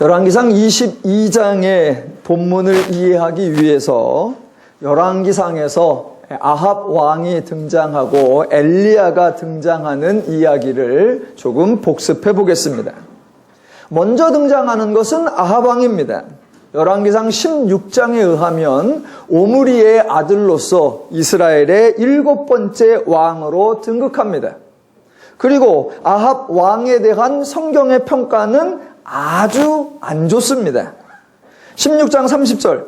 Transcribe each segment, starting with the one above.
열왕기상 22장의 본문을 이해하기 위해서 열왕기상에서 아합 왕이 등장하고 엘리야가 등장하는 이야기를 조금 복습해 보겠습니다. 먼저 등장하는 것은 아합 왕입니다. 열왕기상 16장에 의하면 오므리의 아들로서 이스라엘의 7번째 왕으로 등극합니다. 그리고 아합 왕에 대한 성경의 평가는 아주 안 좋습니다. 16장 30절,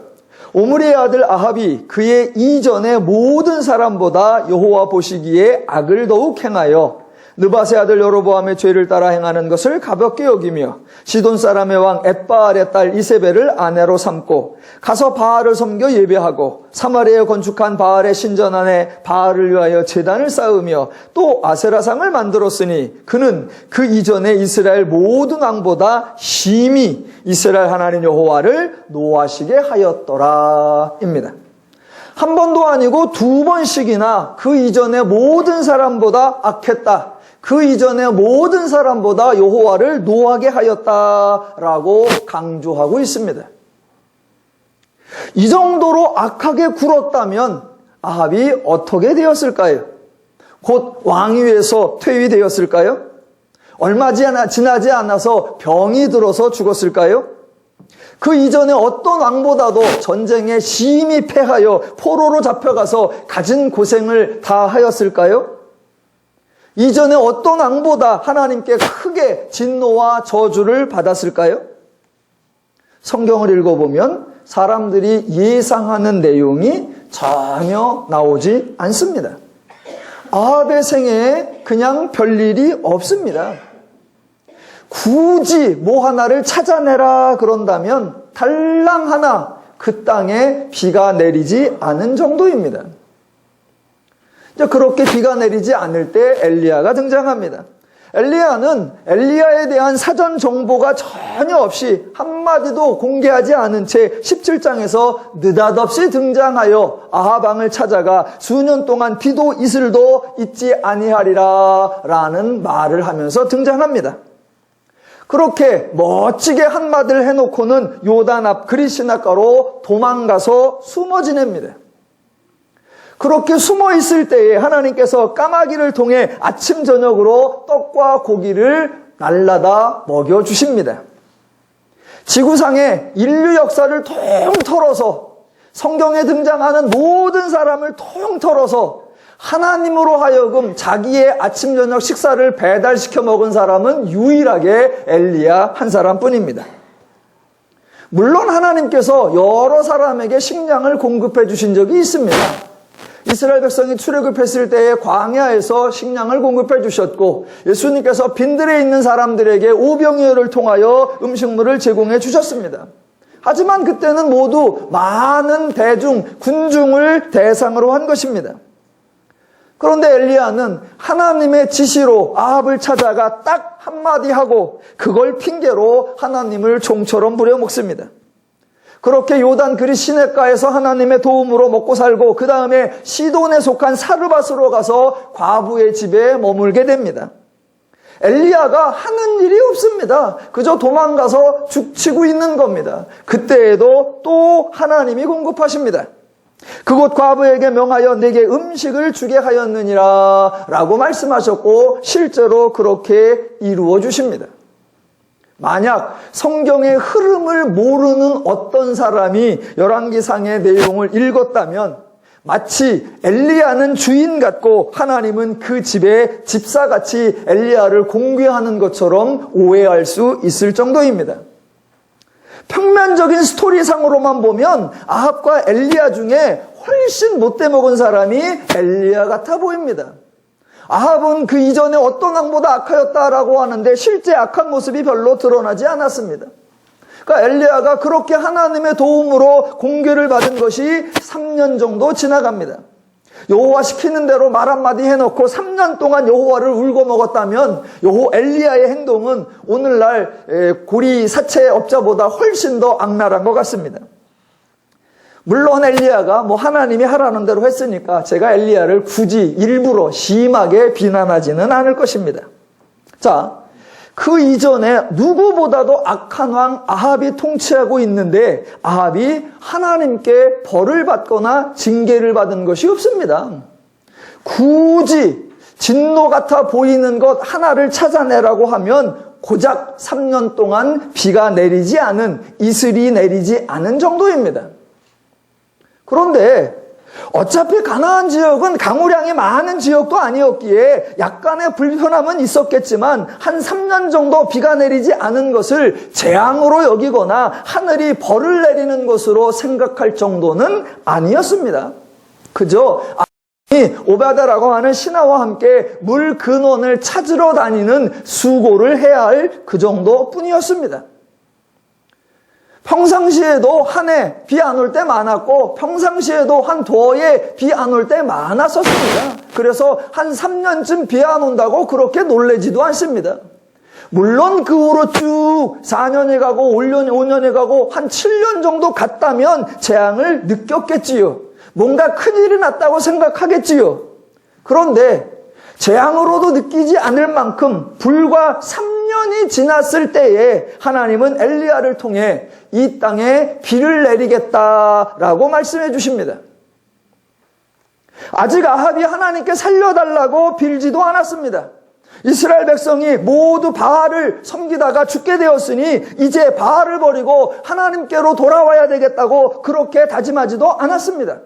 오므리의 아들 아합이 그의 이전의 모든 사람보다 여호와 보시기에 악을 더욱 행하여 느밧의 아들 여로보암의 죄를 따라 행하는 것을 가볍게 여기며 시돈 사람의 왕 엣바알의 딸 이세벨을 아내로 삼고 가서 바알을 섬겨 예배하고 사마리아에 건축한 바알의 신전 안에 바알을 위하여 제단을 쌓으며 또 아세라상을 만들었으니 그는 그 이전에 이스라엘 모든 왕보다 심히 이스라엘 하나님 여호와를 노하시게 하였더라 입니다. 한 번도 아니고 2번씩이나 그 이전에 모든 사람보다 악했다, 그 이전에 모든 사람보다 여호와를 노하게 하였다라고 강조하고 있습니다. 이 정도로 악하게 굴었다면 아합이 어떻게 되었을까요? 곧 왕위에서 퇴위되었을까요? 얼마 지나지 않아서 병이 들어서 죽었을까요? 그 이전에 어떤 왕보다도 전쟁에 심히 패하여 포로로 잡혀가서 가진 고생을 다 하였을까요? 이전에 어떤 왕보다 하나님께 크게 진노와 저주를 받았을까요? 성경을 읽어보면 사람들이 예상하는 내용이 전혀 나오지 않습니다. 아합의 생애에 그냥 별일이 없습니다. 굳이 뭐 하나를 찾아내라 그런다면 달랑 하나 그 땅에 비가 내리지 않은 정도입니다. 그렇게 비가 내리지 않을 때 엘리야가 등장합니다. 엘리야는 엘리야에 대한 사전 정보가 전혀 없이 한마디도 공개하지 않은 채 17장에서 느닷없이 등장하여 아합 왕을 찾아가 수년 동안 비도 이슬도 있지 아니하리라 라는 말을 하면서 등장합니다. 그렇게 멋지게 한마디를 해놓고는 요단 앞 그릿시냇가로 도망가서 숨어 지냅니다. 그렇게 숨어 있을 때에 하나님께서 까마귀를 통해 아침 저녁으로 떡과 고기를 날라다 먹여주십니다. 지구상의 인류 역사를 통틀어서 성경에 등장하는 모든 사람을 통틀어서 하나님으로 하여금 자기의 아침 저녁 식사를 배달시켜 먹은 사람은 유일하게 엘리야 한 사람뿐입니다. 물론 하나님께서 여러 사람에게 식량을 공급해 주신 적이 있습니다. 이스라엘 백성이 출애굽했을 때에 광야에서 식량을 공급해 주셨고 예수님께서 빈들에 있는 사람들에게 오병이어를 통하여 음식물을 제공해 주셨습니다. 하지만 그때는 모두 많은 대중, 군중을 대상으로 한 것입니다. 그런데 엘리야는 하나님의 지시로 아합을 찾아가 딱 한마디 하고 그걸 핑계로 하나님을 종처럼 부려먹습니다. 그렇게 요단 그릿 시냇가에서 하나님의 도움으로 먹고 살고 그 다음에 시돈에 속한 사르밧으로 가서 과부의 집에 머물게 됩니다. 엘리야가 하는 일이 없습니다. 그저 도망가서 죽치고 있는 겁니다. 그때에도 또 하나님이 공급하십니다. 그곳 과부에게 명하여 내게 음식을 주게 하였느니라 라고 말씀하셨고 실제로 그렇게 이루어 주십니다. 만약 성경의 흐름을 모르는 어떤 사람이 열왕기상의 내용을 읽었다면 마치 엘리야는 주인 같고 하나님은 그 집에 집사같이 엘리야를 공개하는 것처럼 오해할 수 있을 정도입니다. 평면적인 스토리상으로만 보면 아합과 엘리야 중에 훨씬 못돼 먹은 사람이 엘리야 같아 보입니다. 아합은 그 이전에 어떤 왕보다 악하였다라고 하는데 실제 악한 모습이 별로 드러나지 않았습니다. 그러니까 엘리야가 그렇게 하나님의 도움으로 공개를 받은 것이 3년 정도 지나갑니다. 여호와 시키는 대로 말 한마디 해놓고 3년 동안 여호와를 울고 먹었다면 엘리야의 행동은 오늘날 고리 사채업자보다 훨씬 더 악랄한 것 같습니다. 물론 엘리야가 하나님이 하라는 대로 했으니까 제가 엘리야를 굳이 일부러 심하게 비난하지는 않을 것입니다. 자, 그 이전에 누구보다도 악한 왕 아합이 통치하고 있는데 아합이 하나님께 벌을 받거나 징계를 받은 것이 없습니다. 굳이 진노 같아 보이는 것 하나를 찾아내라고 하면 고작 3년 동안 비가 내리지 않은, 이슬이 내리지 않은 정도입니다. 그런데 어차피 가나안 지역은 강우량이 많은 지역도 아니었기에 약간의 불편함은 있었겠지만 한 3년 정도 비가 내리지 않은 것을 재앙으로 여기거나 하늘이 벌을 내리는 것으로 생각할 정도는 아니었습니다. 그저 오바다라고 하는 신하와 함께 물 근원을 찾으러 다니는 수고를 해야 할 그 정도뿐이었습니다. 평상시에도 한 해 비 안 올 때 많았고 평상시에도 한 도어에 비 안 올 때 많았었습니다. 그래서 한 3년쯤 비 안 온다고 그렇게 놀라지도 않습니다. 물론 그 후로 쭉 4년이 가고 5년이 가고 한 7년 정도 갔다면 재앙을 느꼈겠지요. 뭔가 큰일이 났다고 생각하겠지요. 그런데 재앙으로도 느끼지 않을 만큼 불과 3년이 지났을 때에 하나님은 엘리야를 통해 이 땅에 비를 내리겠다라고 말씀해 주십니다. 아직 아합이 하나님께 살려달라고 빌지도 않았습니다. 이스라엘 백성이 모두 바알을 섬기다가 죽게 되었으니 이제 바알을 버리고 하나님께로 돌아와야 되겠다고 그렇게 다짐하지도 않았습니다.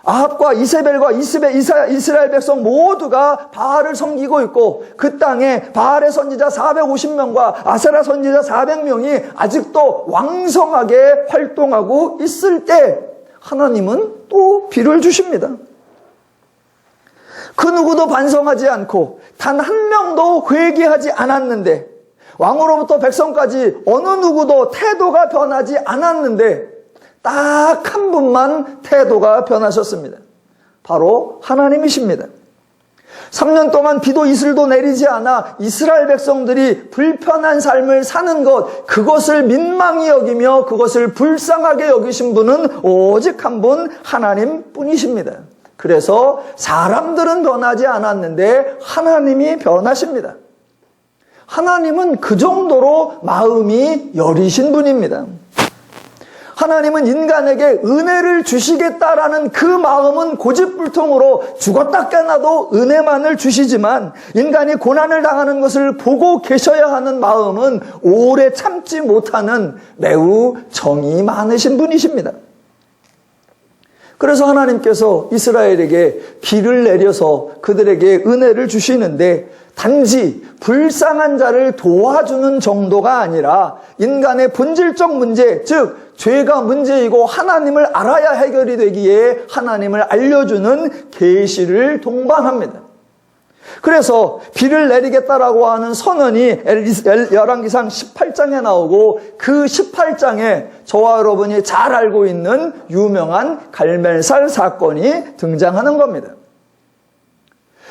아합과 이세벨과 이스라엘 백성 모두가 바알을 섬기고 있고 그 땅에 바알의 선지자 450명과 아세라 선지자 400명이 아직도 왕성하게 활동하고 있을 때 하나님은 또 비를 주십니다. 그 누구도 반성하지 않고 단 한 명도 회개하지 않았는데 왕으로부터 백성까지 어느 누구도 태도가 변하지 않았는데 딱 한 분만 태도가 변하셨습니다. 바로 하나님이십니다. 3년 동안 비도 이슬도 내리지 않아 이스라엘 백성들이 불편한 삶을 사는 것, 그것을 민망히 여기며 그것을 불쌍하게 여기신 분은 오직 한 분 하나님뿐이십니다. 그래서 사람들은 변하지 않았는데 하나님이 변하십니다. 하나님은 그 정도로 마음이 여리신 분입니다. 하나님은 인간에게 은혜를 주시겠다라는 그 마음은 고집불통으로 죽었다 깨나도 은혜만을 주시지만 인간이 고난을 당하는 것을 보고 계셔야 하는 마음은 오래 참지 못하는 매우 정이 많으신 분이십니다. 그래서 하나님께서 이스라엘에게 비를 내려서 그들에게 은혜를 주시는데 단지 불쌍한 자를 도와주는 정도가 아니라 인간의 본질적 문제, 즉 죄가 문제이고 하나님을 알아야 해결이 되기에 하나님을 알려주는 계시를 동반합니다. 그래서 비를 내리겠다라고 하는 선언이 열왕기상 18장에 나오고 그 18장에 저와 여러분이 잘 알고 있는 유명한 갈멜살 사건이 등장하는 겁니다.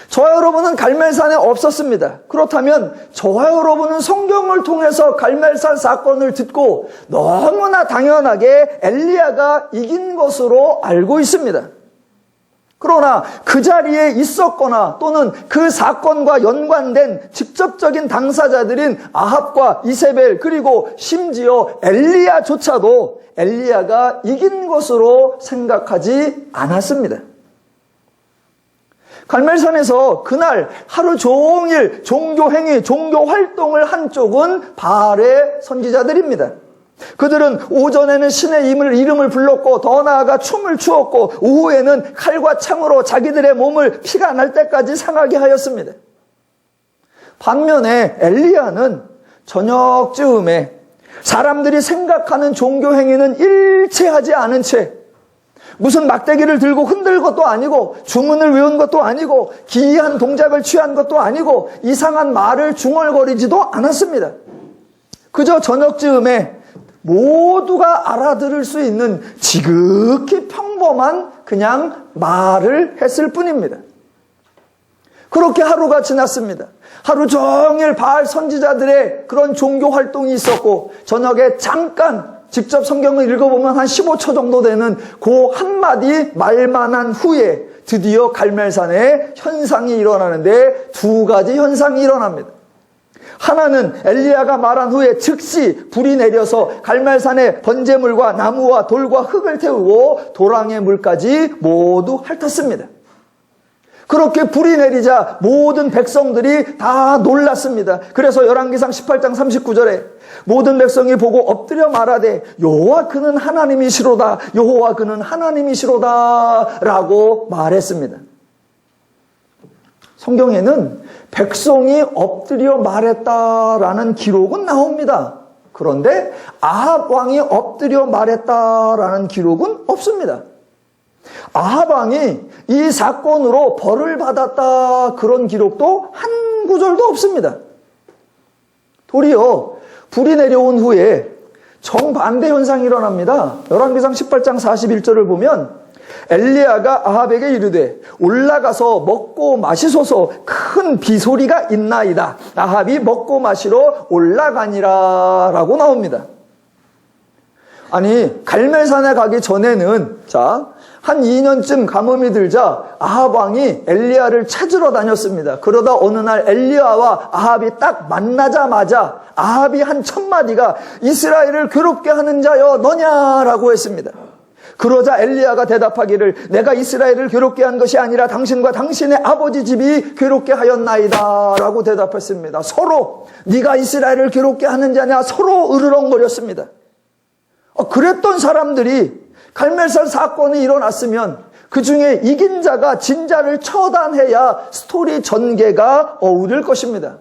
저와 여러분은 갈멜산에 없었습니다. 그렇다면 저와 여러분은 성경을 통해서 갈멜산 사건을 듣고 너무나 당연하게 엘리야가 이긴 것으로 알고 있습니다. 그러나 그 자리에 있었거나 또는 그 사건과 연관된 직접적인 당사자들인 아합과 이세벨 그리고 심지어 엘리야조차도 엘리야가 이긴 것으로 생각하지 않았습니다. 갈멜산에서 그날 하루 종일 종교행위, 종교활동을 한 쪽은 바알의 선지자들입니다. 그들은 오전에는 신의 이름을 불렀고 더 나아가 춤을 추었고 오후에는 칼과 창으로 자기들의 몸을 피가 날 때까지 상하게 하였습니다. 반면에 엘리야는 저녁쯤에 사람들이 생각하는 종교행위는 일체하지 않은 채 무슨 막대기를 들고 흔들 것도 아니고 주문을 외운 것도 아니고 기이한 동작을 취한 것도 아니고 이상한 말을 중얼거리지도 않았습니다. 그저 저녁쯤에 모두가 알아들을 수 있는 지극히 평범한 그냥 말을 했을 뿐입니다. 그렇게 하루가 지났습니다. 하루 종일 바알 선지자들의 그런 종교 활동이 있었고 저녁에 잠깐 직접 성경을 읽어보면 한 15초 정도 되는 그 한마디 말만 한 후에 드디어 갈멜산에 현상이 일어나는데 두 가지 현상이 일어납니다. 하나는 엘리야가 말한 후에 즉시 불이 내려서 갈멜산의 번제물과 나무와 돌과 흙을 태우고 도랑의 물까지 모두 핥았습니다. 그렇게 불이 내리자 모든 백성들이 다 놀랐습니다. 그래서 열왕기상 18장 39절에 모든 백성이 보고 엎드려 말하되 여호와 그는 하나님이시로다, 여호와 그는 하나님이시로다 라고 말했습니다. 성경에는 백성이 엎드려 말했다라는 기록은 나옵니다. 그런데 아합 왕이 엎드려 말했다라는 기록은 없습니다. 아합 왕이 이 사건으로 벌을 받았다 그런 기록도 한 구절도 없습니다. 도리어 불이 내려온 후에 정반대 현상이 일어납니다. 열왕기상 18장 41절을 보면 엘리야가 아합에게 이르되 올라가서 먹고 마시소서, 큰 비소리가 있나이다. 아합이 먹고 마시러 올라가니라 라고 나옵니다. 아니, 갈멜산에 가기 전에는 한 2년쯤 가뭄이 들자 아합 왕이 엘리야를 찾으러 다녔습니다. 그러다 어느 날 엘리야와 아합이 딱 만나자마자 아합이 한 첫마디가 이스라엘을 괴롭게 하는 자여 너냐라고 했습니다. 그러자 엘리야가 대답하기를 내가 이스라엘을 괴롭게 한 것이 아니라 당신과 당신의 아버지 집이 괴롭게 하였나이다 라고 대답했습니다. 서로 네가 이스라엘을 괴롭게 하는 자냐 서로 으르렁거렸습니다. 그랬던 사람들이 갈멜산 사건이 일어났으면 그 중에 이긴 자가 진 자를 처단해야 스토리 전개가 어울릴 것입니다.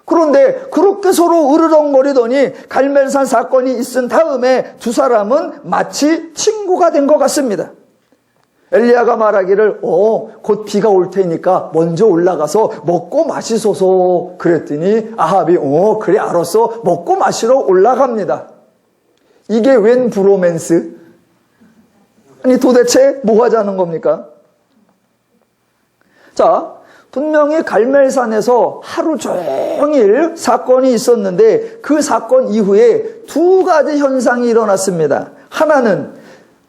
그런데 그렇게 서로 으르렁거리더니 갈멜산 사건이 있은 다음에 두 사람은 마치 친구가 된 것 같습니다. 엘리야가 말하기를 곧 비가 올 테니까 먼저 올라가서 먹고 마시소서 그랬더니 아합이 그래 알았어 먹고 마시러 올라갑니다. 이게 웬 브로맨스? 아니 도대체 뭐 하자는 겁니까? 자, 분명히 갈멜산에서 하루 종일 사건이 있었는데 그 사건 이후에 두 가지 현상이 일어났습니다. 하나는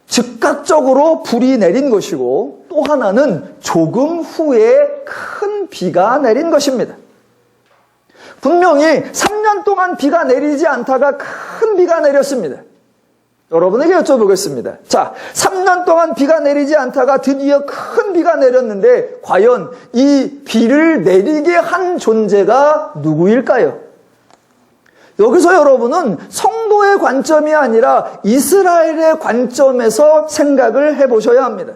즉각적으로 불이 내린 것이고 또 하나는 조금 후에 큰 비가 내린 것입니다. 분명히 3년 동안 비가 내리지 않다가 큰 비가 내렸습니다. 여러분에게 여쭤보겠습니다. 자, 3년 동안 비가 내리지 않다가 드디어 큰 비가 내렸는데 과연 이 비를 내리게 한 존재가 누구일까요? 여기서 여러분은 성도의 관점이 아니라 이스라엘의 관점에서 생각을 해보셔야 합니다.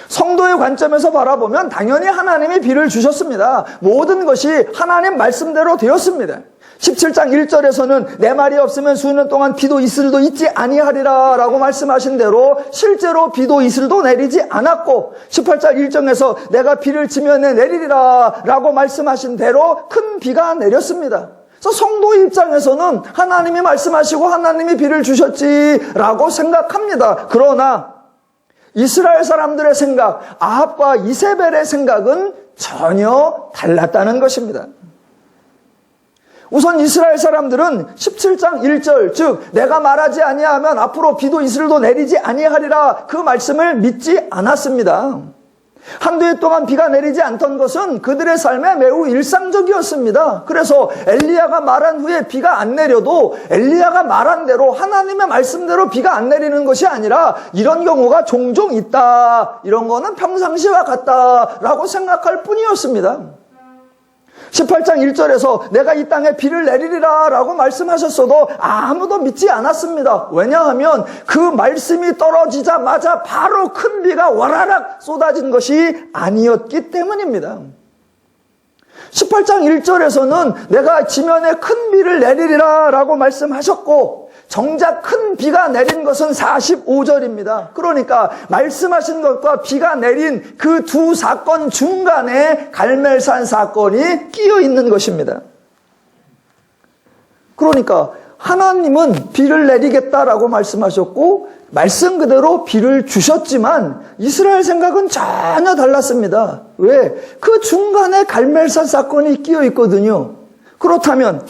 성도의 관점에서 바라보면 당연히 하나님이 비를 주셨습니다. 모든 것이 하나님 말씀대로 되었습니다. 17장 1절에서는 내 말이 없으면 수년 동안 비도 이슬도 있지 아니하리라 라고 말씀하신 대로 실제로 비도 이슬도 내리지 않았고 18장 1절에서 내가 비를 지면에 내리리라 라고 말씀하신 대로 큰 비가 내렸습니다. 그래서 성도 입장에서는 하나님이 말씀하시고 하나님이 비를 주셨지라고 생각합니다. 그러나 이스라엘 사람들의 생각, 아합과 이세벨의 생각은 전혀 달랐다는 것입니다. 우선 이스라엘 사람들은 17장 1절, 즉 내가 말하지 아니하면 앞으로 비도 이슬도 내리지 아니하리라 그 말씀을 믿지 않았습니다. 한두 해 동안 비가 내리지 않던 것은 그들의 삶에 매우 일상적이었습니다. 그래서 엘리야가 말한 후에 비가 안 내려도 엘리야가 말한 대로 하나님의 말씀대로 비가 안 내리는 것이 아니라 이런 경우가 종종 있다. 이런 거는 평상시와 같다라고 생각할 뿐이었습니다. 18장 1절에서 내가 이 땅에 비를 내리리라 라고 말씀하셨어도 아무도 믿지 않았습니다. 왜냐하면 그 말씀이 떨어지자마자 바로 큰 비가 와라락 쏟아진 것이 아니었기 때문입니다. 18장 1절에서는 내가 지면에 큰 비를 내리리라 라고 말씀하셨고 정작 큰 비가 내린 것은 45절입니다. 그러니까 말씀하신 것과 비가 내린 그 두 사건 중간에 갈멜산 사건이 끼어 있는 것입니다. 그러니까 하나님은 비를 내리겠다라고 말씀하셨고 말씀 그대로 비를 주셨지만 이스라엘 생각은 전혀 달랐습니다. 왜? 그 중간에 갈멜산 사건이 끼어 있거든요. 그렇다면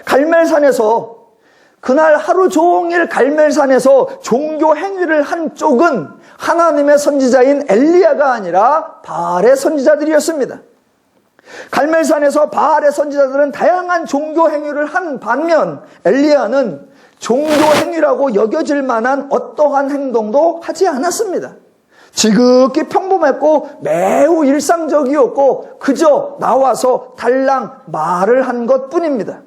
갈멜산에서 그날 하루 종일 갈멜산에서 종교 행위를 한 쪽은 하나님의 선지자인 엘리야가 아니라 바알의 선지자들이었습니다. 갈멜산에서 바알의 선지자들은 다양한 종교 행위를 한 반면 엘리야는 종교 행위라고 여겨질 만한 어떠한 행동도 하지 않았습니다. 지극히 평범했고 매우 일상적이었고 그저 나와서 달랑 말을 한 것뿐입니다.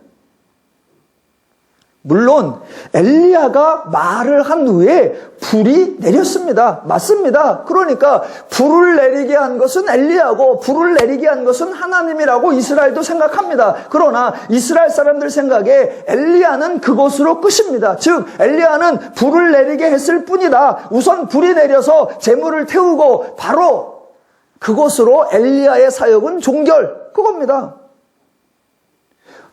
물론 엘리야가 말을 한 후에 불이 내렸습니다. 맞습니다. 그러니까 불을 내리게 한 것은 엘리야고 불을 내리게 한 것은 하나님이라고 이스라엘도 생각합니다. 그러나 이스라엘 사람들 생각에 엘리야는 그것으로 끝입니다. 즉 엘리야는 불을 내리게 했을 뿐이다. 우선 불이 내려서 제물을 태우고 바로 그것으로 엘리야의 사역은 종결, 그겁니다.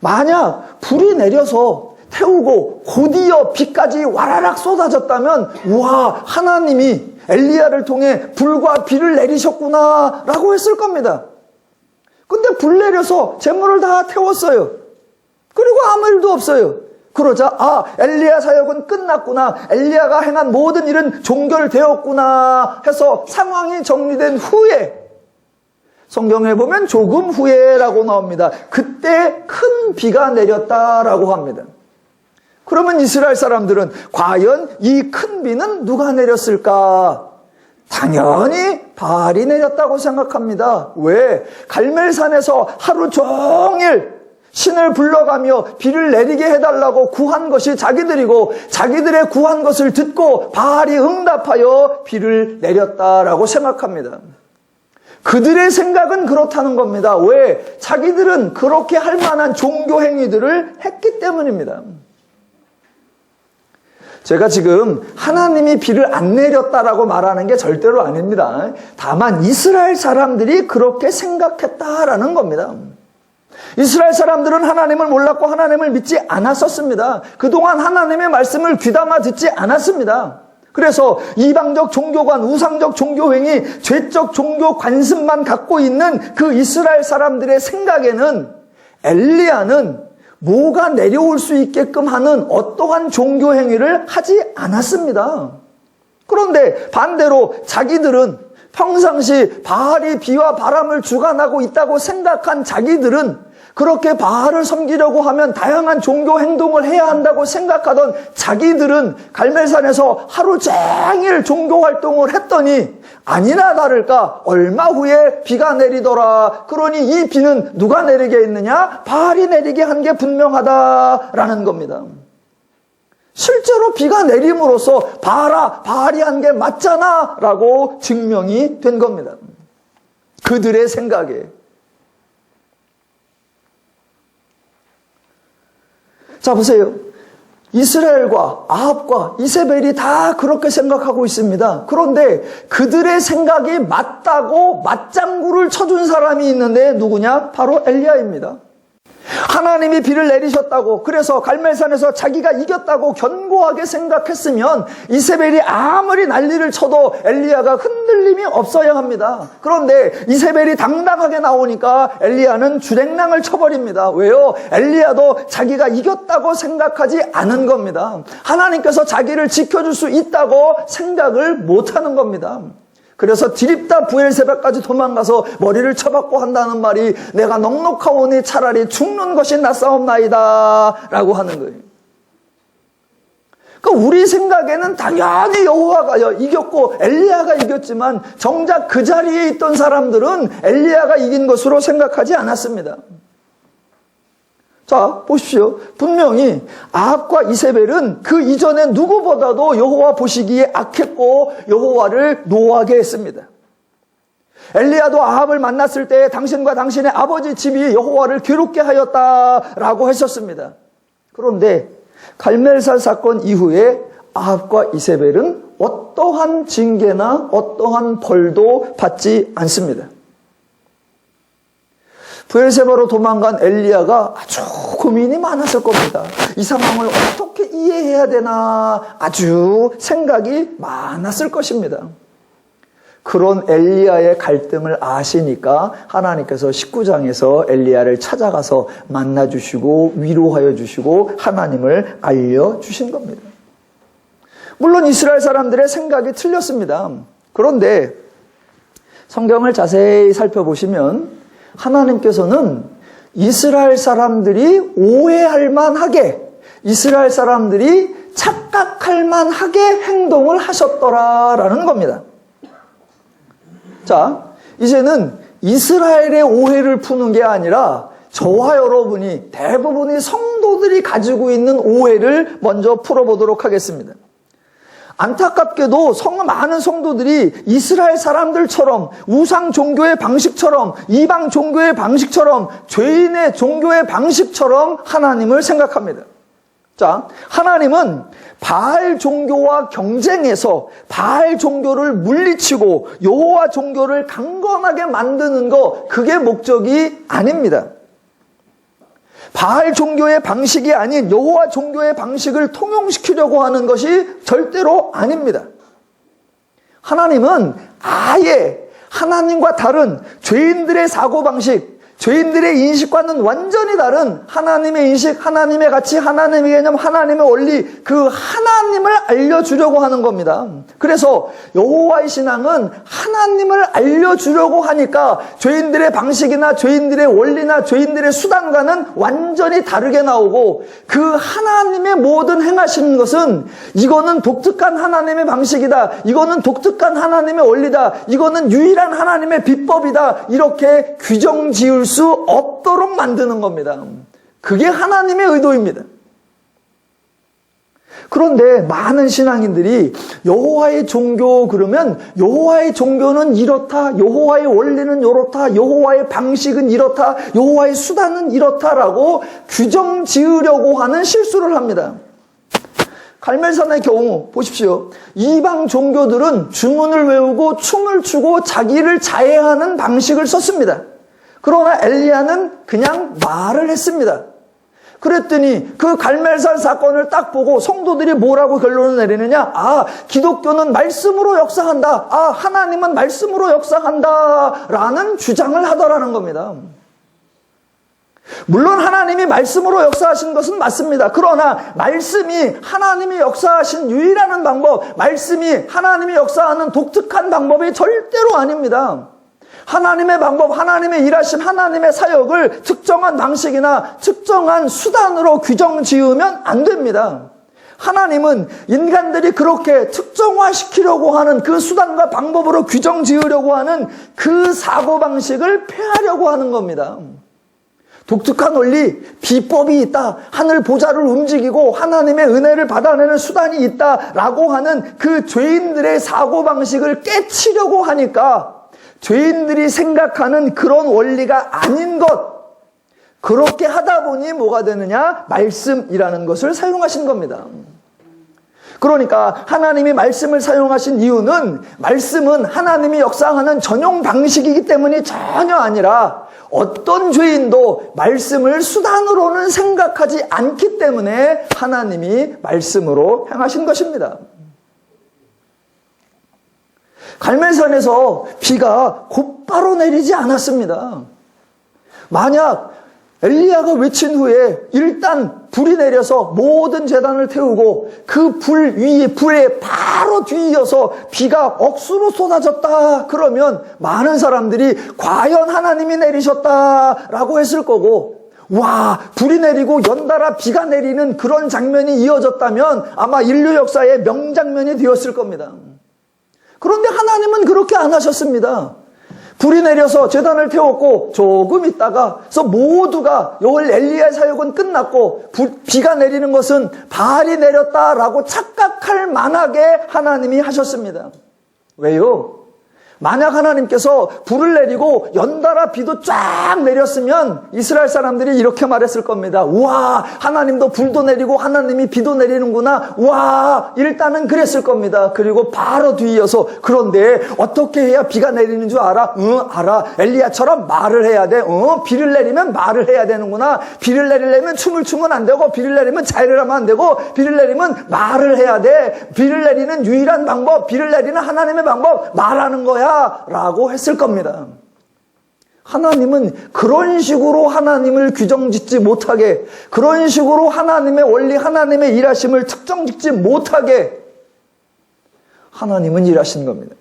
만약 불이 내려서 태우고 곧이어 비까지 와라락 쏟아졌다면 우와, 하나님이 엘리야를 통해 불과 비를 내리셨구나 라고 했을 겁니다. 근데 불 내려서 제물을 다 태웠어요. 그리고 아무 일도 없어요. 그러자 엘리야 사역은 끝났구나, 엘리야가 행한 모든 일은 종결되었구나 해서 상황이 정리된 후에, 성경에 보면 조금 후에라고 나옵니다. 그때 큰 비가 내렸다라고 합니다. 그러면 이스라엘 사람들은 과연 이 큰 비는 누가 내렸을까? 당연히 바알이 내렸다고 생각합니다. 왜? 갈멜산에서 하루 종일 신을 불러가며 비를 내리게 해달라고 구한 것이 자기들이고 자기들의 구한 것을 듣고 바알이 응답하여 비를 내렸다라고 생각합니다. 그들의 생각은 그렇다는 겁니다. 왜? 자기들은 그렇게 할 만한 종교 행위들을 했기 때문입니다. 제가 지금 하나님이 비를 안 내렸다라고 말하는 게 절대로 아닙니다. 다만 이스라엘 사람들이 그렇게 생각했다라는 겁니다. 이스라엘 사람들은 하나님을 몰랐고 하나님을 믿지 않았었습니다. 그동안 하나님의 말씀을 귀담아 듣지 않았습니다. 그래서 이방적 종교관, 우상적 종교행위, 죄적 종교 관습만 갖고 있는 그 이스라엘 사람들의 생각에는 엘리야는 뭐가 내려올 수 있게끔 하는 어떠한 종교 행위를 하지 않았습니다. 그런데 반대로 자기들은 평상시 바알이 비와 바람을 주관하고 있다고 생각한 자기들은 그렇게 바알을 섬기려고 하면 다양한 종교 행동을 해야 한다고 생각하던 자기들은 갈멜산에서 하루 종일 종교 활동을 했더니 아니나 다를까 얼마 후에 비가 내리더라. 그러니 이 비는 누가 내리게 했느냐? 바알이 내리게 한 게 분명하다라는 겁니다. 실제로 비가 내림으로써 바알아, 바알이 한 게 맞잖아 라고 증명이 된 겁니다. 그들의 생각에. 자, 보세요. 이스라엘과 아합과 이세벨이 다 그렇게 생각하고 있습니다. 그런데 그들의 생각이 맞다고 맞장구를 쳐준 사람이 있는데 누구냐? 바로 엘리야입니다. 하나님이 비를 내리셨다고, 그래서 갈멜산에서 자기가 이겼다고 견고하게 생각했으면 이세벨이 아무리 난리를 쳐도 엘리야가 흔들림이 없어야 합니다. 그런데 이세벨이 당당하게 나오니까 엘리야는 주랭랑을 쳐버립니다. 왜요? 엘리야도 자기가 이겼다고 생각하지 않은 겁니다. 하나님께서 자기를 지켜줄 수 있다고 생각을 못하는 겁니다. 그래서 디립다 부엘세바까지 도망가서 머리를 쳐박고 한다는 말이 내가 넉넉하오니 차라리 죽는 것이 낫사옵나이다 라고 하는 거예요. 그러니까 우리 생각에는 당연히 여호와가 이겼고 엘리야가 이겼지만 정작 그 자리에 있던 사람들은 엘리야가 이긴 것으로 생각하지 않았습니다. 자, 보십시오. 분명히 아합과 이세벨은 그 이전에 누구보다도 여호와 보시기에 악했고 여호와를 노하게 했습니다. 엘리야도 아합을 만났을 때 당신과 당신의 아버지 집이 여호와를 괴롭게 하였다라고 했었습니다. 그런데 갈멜산 사건 이후에 아합과 이세벨은 어떠한 징계나 어떠한 벌도 받지 않습니다. 부엘세바로 도망간 엘리야가 아주 고민이 많았을 겁니다. 이 상황을 어떻게 이해해야 되나 아주 생각이 많았을 것입니다. 그런 엘리야의 갈등을 아시니까 하나님께서 19장에서 엘리야를 찾아가서 만나주시고 위로하여 주시고 하나님을 알려주신 겁니다. 물론 이스라엘 사람들의 생각이 틀렸습니다. 그런데 성경을 자세히 살펴보시면 하나님께서는 이스라엘 사람들이 오해할 만하게, 이스라엘 사람들이 착각할 만하게 행동을 하셨더라라는 겁니다. 자, 이제는 이스라엘의 오해를 푸는 게 아니라 저와 여러분이, 대부분의 성도들이 가지고 있는 오해를 먼저 풀어보도록 하겠습니다. 안타깝게도 많은 성도들이 이스라엘 사람들처럼, 우상 종교의 방식처럼, 이방 종교의 방식처럼, 죄인의 종교의 방식처럼 하나님을 생각합니다. 자, 하나님은 바알 종교와 경쟁해서 바알 종교를 물리치고 여호와 종교를 강건하게 만드는 거, 그게 목적이 아닙니다. 바알 종교의 방식이 아닌 여호와 종교의 방식을 통용시키려고 하는 것이 절대로 아닙니다. 하나님은 아예 하나님과 다른 죄인들의 사고방식, 죄인들의 인식과는 완전히 다른 하나님의 인식, 하나님의 가치, 하나님의 개념, 하나님의 원리, 그 하나님을 알려주려고 하는 겁니다. 그래서 여호와의 신앙은 하나님을 알려주려고 하니까 죄인들의 방식이나 죄인들의 원리나 죄인들의 수단과는 완전히 다르게 나오고, 그 하나님의 모든 행하시는 것은 이거는 독특한 하나님의 방식이다, 이거는 독특한 하나님의 원리다, 이거는 유일한 하나님의 비법이다, 이렇게 규정 지을 수 없도록 만드는 겁니다. 그게 하나님의 의도입니다. 그런데 많은 신앙인들이 여호와의 종교 그러면 여호와의 종교는 이렇다, 여호와의 원리는 이렇다, 여호와의 방식은 이렇다, 여호와의 수단은 이렇다라고 규정 지으려고 하는 실수를 합니다. 갈멜산의 경우 보십시오. 이방 종교들은 주문을 외우고 춤을 추고 자기를 자해하는 방식을 썼습니다. 그러나 엘리야는 그냥 말을 했습니다. 그랬더니 그 갈멜산 사건을 딱 보고 성도들이 뭐라고 결론을 내리느냐? 아, 기독교는 말씀으로 역사한다. 아, 하나님은 말씀으로 역사한다. 라는 주장을 하더라는 겁니다. 물론 하나님이 말씀으로 역사하신 것은 맞습니다. 그러나 말씀이 하나님이 역사하신 유일한 방법, 말씀이 하나님이 역사하는 독특한 방법이 절대로 아닙니다. 하나님의 방법, 하나님의 일하심, 하나님의 사역을 특정한 방식이나 특정한 수단으로 규정 지으면 안 됩니다. 하나님은 인간들이 그렇게 특정화시키려고 하는 그 수단과 방법으로 규정 지으려고 하는 그 사고방식을 폐하려고 하는 겁니다. 독특한 원리, 비법이 있다, 하늘 보좌를 움직이고 하나님의 은혜를 받아내는 수단이 있다라고 하는 그 죄인들의 사고방식을 깨치려고 하니까 죄인들이 생각하는 그런 원리가 아닌 것, 그렇게 하다 보니 뭐가 되느냐? 말씀이라는 것을 사용하신 겁니다. 그러니까 하나님이 말씀을 사용하신 이유는, 말씀은 하나님이 역사하는 전용 방식이기 때문이 전혀 아니라 어떤 죄인도 말씀을 수단으로는 생각하지 않기 때문에 하나님이 말씀으로 행하신 것입니다. 갈멜산에서 비가 곧바로 내리지 않았습니다. 만약 엘리야가 외친 후에 일단 불이 내려서 모든 제단을 태우고 그 불 위에, 불에 바로 뒤이어서 비가 억수로 쏟아졌다 그러면 많은 사람들이 과연 하나님이 내리셨다라고 했을 거고, 와, 불이 내리고 연달아 비가 내리는 그런 장면이 이어졌다면 아마 인류 역사의 명장면이 되었을 겁니다. 그런데 하나님은 그렇게 안 하셨습니다. 불이 내려서 제단을 태웠고 조금 있다가 모두가 엘리야의 사역은 끝났고 비가 내리는 것은 바알이 내렸다라고 착각할 만하게 하나님이 하셨습니다. 왜요? 만약 하나님께서 불을 내리고 연달아 비도 쫙 내렸으면 이스라엘 사람들이 이렇게 말했을 겁니다. 우와, 하나님도 불도 내리고 하나님이 비도 내리는구나. 우와, 일단은 그랬을 겁니다. 그리고 바로 뒤이어서, 그런데 어떻게 해야 비가 내리는 줄 알아? 응, 알아. 엘리야처럼 말을 해야 돼. 비를 내리면 말을 해야 되는구나. 비를 내리려면 춤을 추면 안 되고, 비를 내리면 자해를 하면 안 되고, 비를 내리면 말을 해야 돼. 비를 내리는 유일한 방법, 비를 내리는 하나님의 방법, 말하는 거야 라고 했을 겁니다. 하나님은 그런 식으로 하나님을 규정짓지 못하게, 그런 식으로 하나님의 원리, 하나님의 일하심을 특정짓지 못하게 하나님은 일하신 겁니다.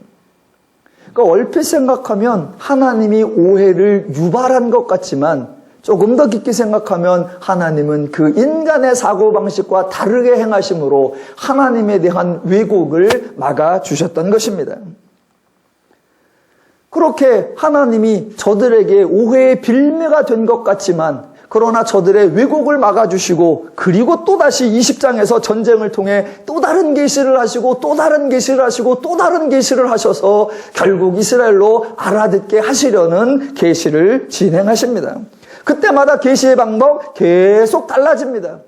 그러니까 얼핏 생각하면 하나님이 오해를 유발한 것 같지만 조금 더 깊게 생각하면 하나님은 그 인간의 사고방식과 다르게 행하심으로 하나님에 대한 왜곡을 막아주셨던 것입니다. 그렇게 하나님이 저들에게 오해의 빌미가 된 것 같지만 그러나 저들의 왜곡을 막아주시고 그리고 또다시 20장에서 전쟁을 통해 또 다른 계시를 하시고 또 다른 계시를 하시고 또 다른 계시를 하셔서 결국 이스라엘로 알아듣게 하시려는 계시를 진행하십니다. 그때마다 계시의 방법 계속 달라집니다.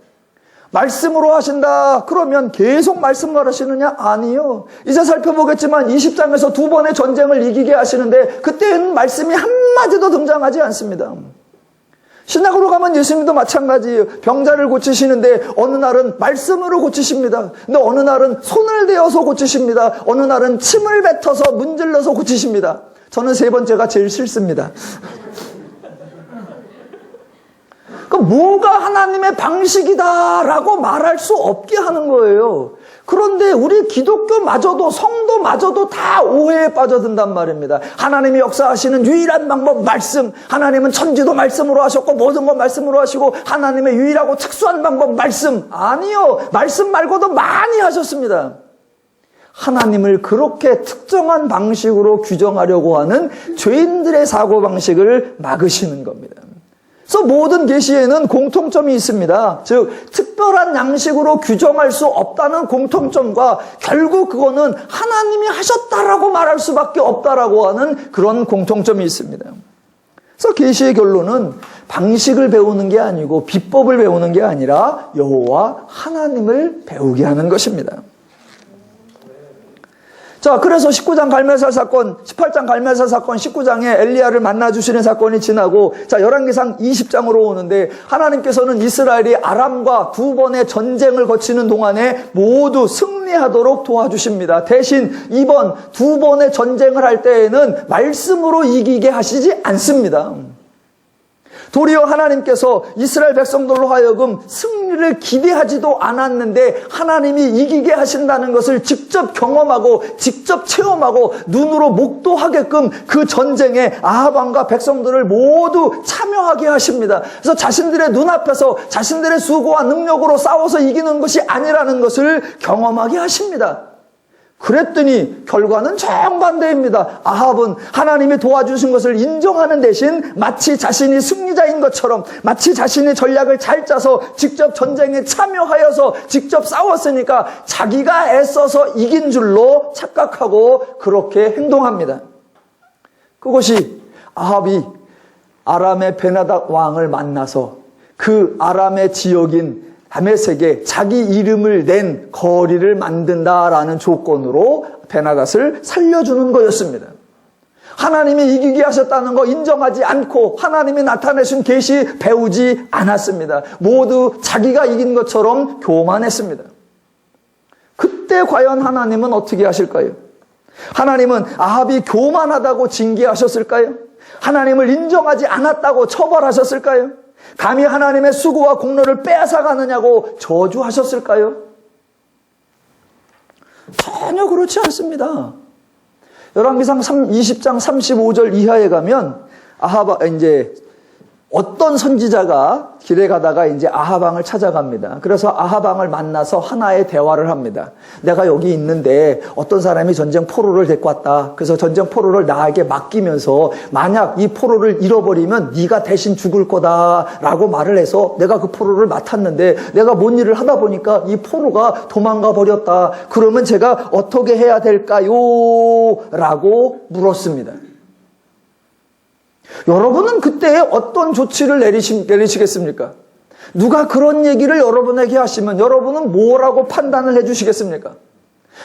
말씀으로 하신다 그러면 계속 말씀을 하시느냐? 아니요. 이제 살펴보겠지만 20장에서 두 번의 전쟁을 이기게 하시는데 그때는 말씀이 한마디도 등장하지 않습니다. 신약으로 가면 예수님도 마찬가지예요. 병자를 고치시는데 어느 날은 말씀으로 고치십니다. 근데 어느 날은 손을 대어서 고치십니다. 어느 날은 침을 뱉어서 문질러서 고치십니다. 저는 세 번째가 제일 싫습니다. 뭐가 하나님의 방식이다라고 말할 수 없게 하는 거예요. 그런데 우리 기독교마저도 성도마저도 다 오해에 빠져든단 말입니다. 하나님이 역사하시는 유일한 방법 말씀. 하나님은 천지도 말씀으로 하셨고 모든 것 말씀으로 하시고 하나님의 유일하고 특수한 방법 말씀. 아니요. 말씀 말고도 많이 하셨습니다. 하나님을 그렇게 특정한 방식으로 규정하려고 하는 죄인들의 사고방식을 막으시는 겁니다. 그래서 모든 계시에는 공통점이 있습니다. 즉 특별한 양식으로 규정할 수 없다는 공통점과 결국 그거는 하나님이 하셨다라고 말할 수밖에 없다라고 하는 그런 공통점이 있습니다. 그래서 계시의 결론은 방식을 배우는 게 아니고 비법을 배우는 게 아니라 여호와 하나님을 배우게 하는 것입니다. 자, 그래서 19장 갈멜살 사건, 18장 갈멜살 사건, 19장에 엘리야를 만나주시는 사건이 지나고, 자, 열왕기상 20장으로 오는데, 하나님께서는 이스라엘이 아람과 두 번의 전쟁을 거치는 동안에 모두 승리하도록 도와주십니다. 대신 이번 두 번의 전쟁을 할 때에는 말씀으로 이기게 하시지 않습니다. 도리어 하나님께서 이스라엘 백성들로 하여금 승리를 기대하지도 않았는데 하나님이 이기게 하신다는 것을 직접 경험하고 직접 체험하고 눈으로 목도하게끔 그 전쟁에 아합 왕과 백성들을 모두 참여하게 하십니다. 그래서 자신들의 눈앞에서 자신들의 수고와 능력으로 싸워서 이기는 것이 아니라는 것을 경험하게 하십니다. 그랬더니 결과는 정반대입니다. 아합은 하나님이 도와주신 것을 인정하는 대신 마치 자신이 승리자인 것처럼 마치 자신이 전략을 잘 짜서 직접 전쟁에 참여하여서 직접 싸웠으니까 자기가 애써서 이긴 줄로 착각하고 그렇게 행동합니다. 그것이 아합이 아람의 베나닥 왕을 만나서 그 아람의 지역인 다메섹에 자기 이름을 낸 거리를 만든다라는 조건으로 베나닷을 살려주는 거였습니다. 하나님이 이기게 하셨다는 거 인정하지 않고 하나님이 나타내신 계시 배우지 않았습니다. 모두 자기가 이긴 것처럼 교만했습니다. 그때 과연 하나님은 어떻게 하실까요? 하나님은 아합이 교만하다고 징계하셨을까요? 하나님을 인정하지 않았다고 처벌하셨을까요? 감히 하나님의 수고와 공로를 빼앗아가느냐고 저주하셨을까요? 전혀 그렇지 않습니다. 열왕기상 20장 35절 이하에 가면 이제 어떤 선지자가 길에 가다가 이제 아합 왕을 찾아갑니다. 그래서 아합 왕을 만나서 하나의 대화를 합니다. 내가 여기 있는데 어떤 사람이 전쟁 포로를 데리고 왔다. 그래서 전쟁 포로를 나에게 맡기면서 만약 이 포로를 잃어버리면 네가 대신 죽을 거다라고 말을 해서 내가 그 포로를 맡았는데 내가 뭔 일을 하다 보니까 이 포로가 도망가 버렸다. 그러면 제가 어떻게 해야 될까요? 라고 물었습니다. 여러분은 그때 어떤 조치를 내리시겠습니까? 누가 그런 얘기를 여러분에게 하시면 여러분은 뭐라고 판단을 해주시겠습니까?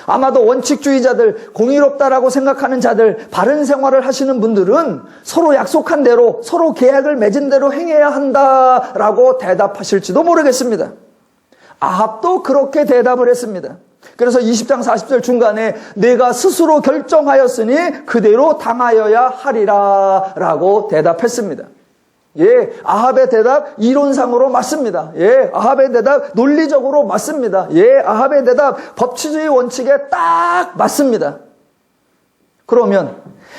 아마도 원칙주의자들, 공의롭다라고 생각하는 자들, 바른 생활을 하시는 분들은 서로 약속한 대로, 서로 계약을 맺은 대로 행해야 한다라고 대답하실지도 모르겠습니다. 아합도 그렇게 대답을 했습니다. 그래서 20장 40절 중간에 내가 스스로 결정하였으니 그대로 당하여야 하리라 라고 대답했습니다. 예, 아합의 대답 이론상으로 맞습니다. 예, 아합의 대답 논리적으로 맞습니다. 예, 아합의 대답 법치주의 원칙에 딱 맞습니다. 그러면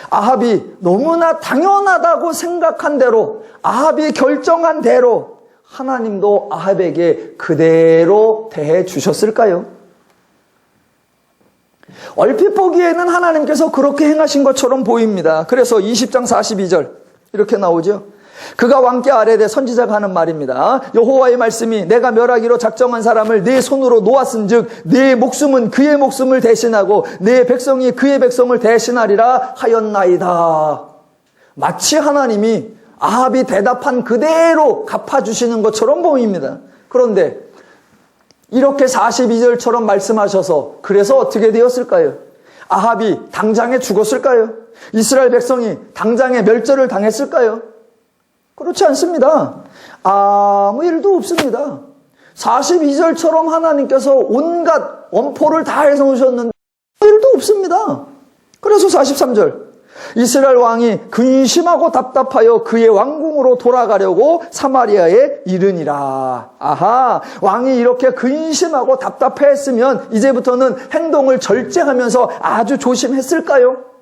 아합이 너무나 당연하다고 생각한 대로, 아합이 결정한 대로 하나님도 아합에게 그대로 대해 주셨을까요? 얼핏 보기에는 하나님께서 그렇게 행하신 것처럼 보입니다. 그래서 20장 42절 이렇게 나오죠. 그가 왕께 아뢰되, 선지자가 하는 말입니다. 여호와의 말씀이 내가 멸하기로 작정한 사람을 내 손으로 놓았은즉 내 목숨은 그의 목숨을 대신하고 내 백성이 그의 백성을 대신하리라 하였나이다. 마치 하나님이 아합이 대답한 그대로 갚아주시는 것처럼 보입니다. 그런데 이렇게 42절처럼 말씀하셔서 그래서 어떻게 되었을까요? 아합이 당장에 죽었을까요? 이스라엘 백성이 당장에 멸절을 당했을까요? 그렇지 않습니다. 아무 일도 없습니다. 42절처럼 하나님께서 온갖 원포를 다 해서 오셨는데 아무 일도 없습니다. 그래서 43절 이스라엘 왕이 근심하고 답답하여 그의 왕궁으로 돌아가려고 사마리아에 이르니라. 아하, 왕이 이렇게 근심하고 답답해했으면 이제부터는 행동을 절제하면서 아주 조심했을까요?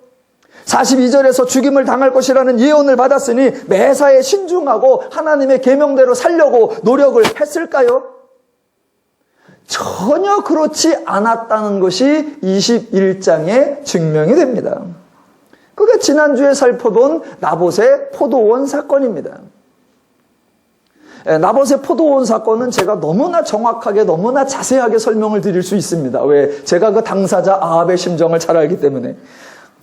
42절에서 죽임을 당할 것이라는 예언을 받았으니 매사에 신중하고 하나님의 계명대로 살려고 노력을 했을까요? 전혀 그렇지 않았다는 것이 21장에 증명이 됩니다. 그게 지난주에 살펴본 나봇의 포도원 사건입니다. 나봇의 포도원 사건은 제가 너무나 정확하게 너무나 자세하게 설명을 드릴 수 있습니다. 왜? 제가 그 당사자 아합의 심정을 잘 알기 때문에.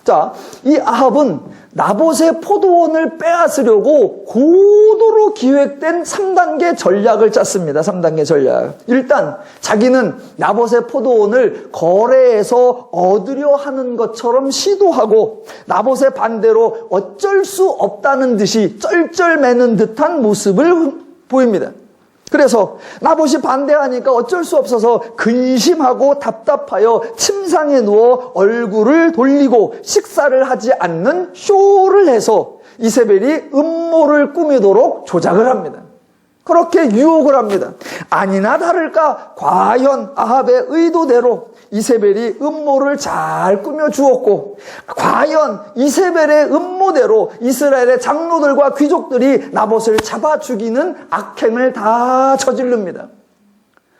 자, 이 아합은 나봇의 포도원을 빼앗으려고 고도로 기획된 3단계 전략을 짰습니다. 3단계 전략. 일단 자기는 나봇의 포도원을 거래해서 얻으려 하는 것처럼 시도하고 나봇의 반대로 어쩔 수 없다는 듯이 쩔쩔매는 듯한 모습을 보입니다. 그래서 나봇이 반대하니까 어쩔 수 없어서 근심하고 답답하여 침상에 누워 얼굴을 돌리고 식사를 하지 않는 쇼를 해서 이세벨이 음모를 꾸미도록 조작을 합니다. 그렇게 유혹을 합니다. 아니나 다를까 과연 아합의 의도대로 이세벨이 음모를 잘 꾸며주었고, 과연 이세벨의 음모대로 이스라엘의 장로들과 귀족들이 나봇을 잡아 죽이는 악행을 다 저지릅니다.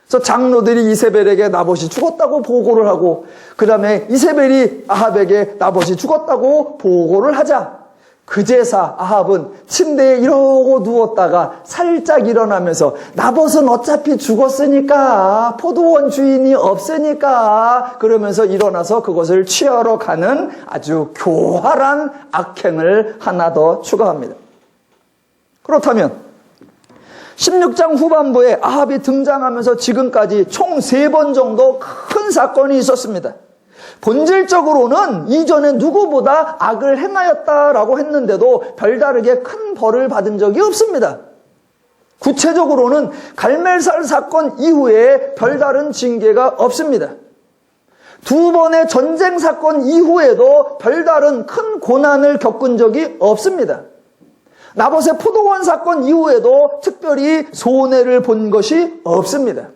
그래서 장로들이 이세벨에게 나봇이 죽었다고 보고를 하고, 그 다음에 이세벨이 아합에게 나봇이 죽었다고 보고를 하자, 그제사 아합은 침대에 이러고 누웠다가 살짝 일어나면서 나봇은 어차피 죽었으니까, 포도원 주인이 없으니까, 그러면서 일어나서 그것을 취하러 가는 아주 교활한 악행을 하나 더 추가합니다. 그렇다면 16장 후반부에 아합이 등장하면서 지금까지 총 3번 정도 큰 사건이 있었습니다. 본질적으로는 이전에 누구보다 악을 행하였다라고 했는데도 별다르게 큰 벌을 받은 적이 없습니다. 구체적으로는 갈멜살 사건 이후에 별다른 징계가 없습니다. 2번의 전쟁 사건 이후에도 별다른 큰 고난을 겪은 적이 없습니다. 나봇의 포도원 사건 이후에도 특별히 손해를 본 것이 없습니다.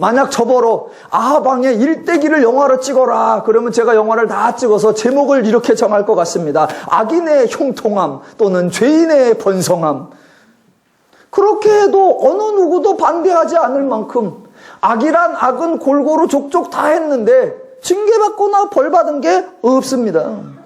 만약 저보러 아합 왕의 일대기를 영화로 찍어라 그러면 제가 영화를 다 찍어서 제목을 이렇게 정할 것 같습니다. 악인의 형통함 또는 죄인의 번성함. 그렇게 해도 어느 누구도 반대하지 않을 만큼 악이란 악은 골고루 족족 다 했는데 징계받거나 벌받은 게 없습니다.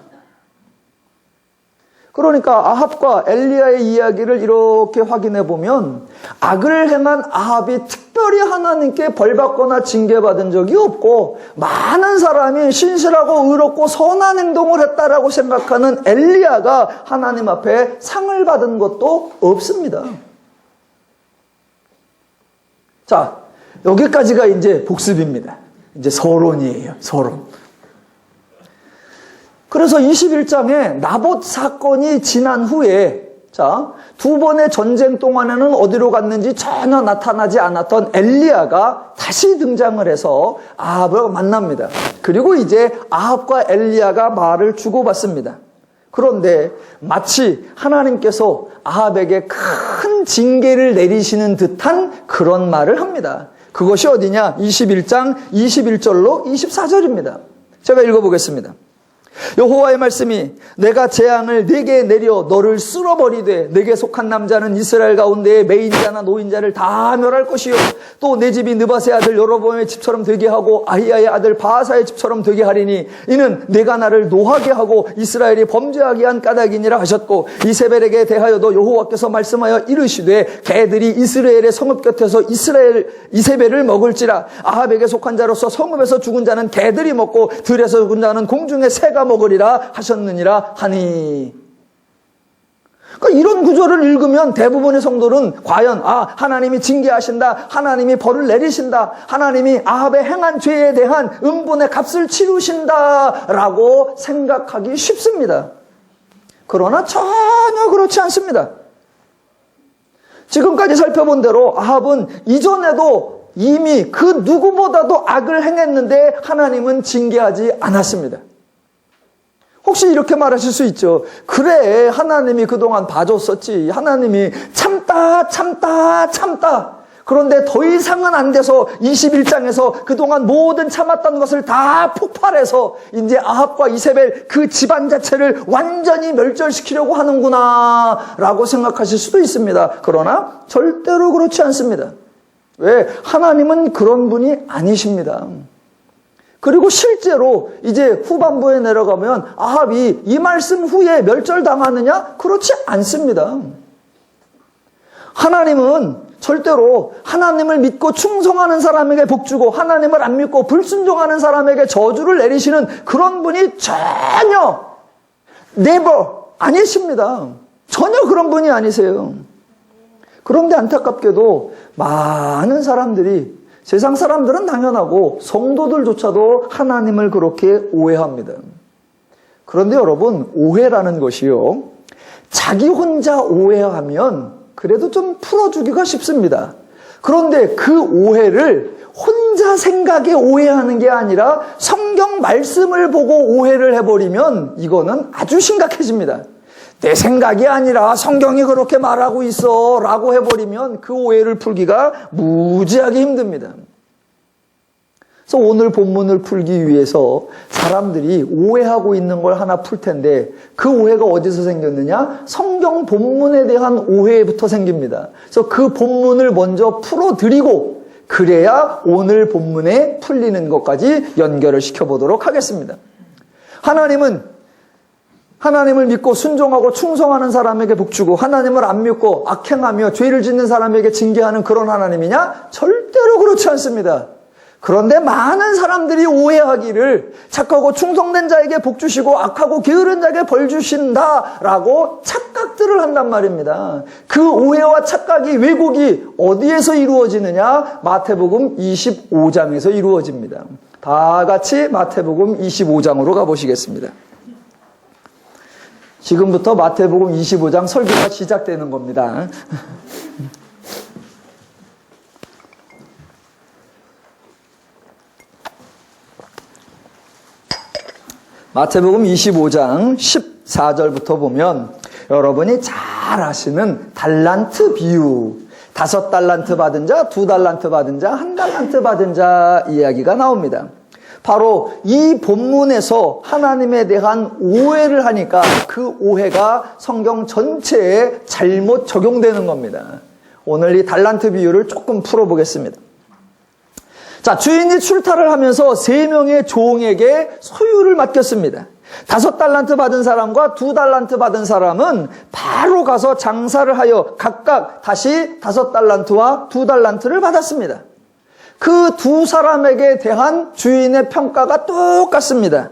그러니까 아합과 엘리야의 이야기를 이렇게 확인해 보면 악을 행한 아합이 특별히 하나님께 벌받거나 징계받은 적이 없고, 많은 사람이 신실하고 의롭고 선한 행동을 했다라고 생각하는 엘리야가 하나님 앞에 상을 받은 것도 없습니다. 자, 여기까지가 이제 복습입니다. 이제 서론이에요. 서론. 그래서 21장에 나봇 사건이 지난 후에, 자, 2번의 전쟁 동안에는 어디로 갔는지 전혀 나타나지 않았던 엘리야가 다시 등장을 해서 아합을 만납니다. 그리고 이제 아합과 엘리야가 말을 주고받습니다. 그런데 마치 하나님께서 아합에게 큰 징계를 내리시는 듯한 그런 말을 합니다. 그것이 어디냐? 21장 21절로 24절입니다. 제가 읽어보겠습니다. 여호와의 말씀이 내가 재앙을 네게 내려 너를 쓸어버리되 내게 속한 남자는 이스라엘 가운데에 매인자나 노인자를 다 멸할 것이요 또 내 집이 느밧의 아들 여로보암의 집처럼 되게 하고 아히야의 아들 바하사의 집처럼 되게 하리니 이는 내가 나를 노하게 하고 이스라엘이 범죄하게 한 까닭이니라 하셨고 이세벨에게 대하여도 여호와께서 말씀하여 이르시되 개들이 이스라엘의 성읍 곁에서 이세벨을 먹을지라 아합에게 속한 자로서 성읍에서 죽은 자는 개들이 먹고 들에서 죽은 자는 공중의 새가 먹으리라 하셨느니라 하니. 그러니까 이런 구절을 읽으면 대부분의 성도는 과연 하나님이 징계하신다, 하나님이 벌을 내리신다, 하나님이 아합의 행한 죄에 대한 음분의 값을 치르신다라고 생각하기 쉽습니다. 그러나 전혀 그렇지 않습니다. 지금까지 살펴본 대로 아합은 이전에도 이미 그 누구보다도 악을 행했는데 하나님은 징계하지 않았습니다. 혹시 이렇게 말하실 수 있죠. 그래, 하나님이 그동안 봐줬었지. 하나님이 참다. 그런데 더 이상은 안 돼서 21장에서 그동안 모든 참았던 것을 다 폭발해서 이제 아합과 이세벨 그 집안 자체를 완전히 멸절시키려고 하는구나 라고 생각하실 수도 있습니다. 그러나 절대로 그렇지 않습니다. 왜? 하나님은 그런 분이 아니십니다. 그리고 실제로 이제 후반부에 내려가면 아합이 이 말씀 후에 멸절당하느냐? 그렇지 않습니다. 하나님은 절대로 하나님을 믿고 충성하는 사람에게 복주고 하나님을 안 믿고 불순종하는 사람에게 저주를 내리시는 그런 분이 전혀 never 아니십니다. 전혀 그런 분이 아니세요. 그런데 안타깝게도 많은 사람들이 세상 사람들은 당연하고 성도들조차도 하나님을 그렇게 오해합니다. 그런데 여러분, 오해라는 것이요, 자기 혼자 오해하면 그래도 좀 풀어주기가 쉽습니다. 그런데 그 오해를 혼자 생각에 오해하는 게 아니라 성경 말씀을 보고 오해를 해버리면 이거는 아주 심각해집니다. 내 생각이 아니라 성경이 그렇게 말하고 있어 라고 해버리면 그 오해를 풀기가 무지하게 힘듭니다. 그래서 오늘 본문을 풀기 위해서 사람들이 오해하고 있는 걸 하나 풀 텐데 그 오해가 어디서 생겼느냐? 성경 본문에 대한 오해부터 생깁니다. 그래서 그 본문을 먼저 풀어드리고 그래야 오늘 본문에 풀리는 것까지 연결을 시켜보도록 하겠습니다. 하나님을 믿고 순종하고 충성하는 사람에게 복주고 하나님을 안 믿고 악행하며 죄를 짓는 사람에게 징계하는 그런 하나님이냐? 절대로 그렇지 않습니다. 그런데 많은 사람들이 오해하기를 착하고 충성된 자에게 복주시고 악하고 게으른 자에게 벌 주신다라고 착각들을 한단 말입니다. 그 오해와 착각이 왜곡이 어디에서 이루어지느냐? 마태복음 25장에서 이루어집니다. 다 같이 마태복음 25장으로 가보시겠습니다. 지금부터 마태복음 25장 설교가 시작되는 겁니다. 마태복음 25장 14절부터 보면 여러분이 잘 아시는 달란트 비유, 5달란트 받은 자, 2달란트 받은 자, 1달란트 받은 자 이야기가 나옵니다. 바로 이 본문에서 하나님에 대한 오해를 하니까 그 오해가 성경 전체에 잘못 적용되는 겁니다. 오늘 이 달란트 비유를 조금 풀어보겠습니다. 자, 주인이 출타를 하면서 3명의 종에게 소유를 맡겼습니다. 5달란트 받은 사람과 2달란트 받은 사람은 바로 가서 장사를 하여 각각 다시 5달란트와 2달란트를 받았습니다. 그 두 사람에게 대한 주인의 평가가 똑같습니다.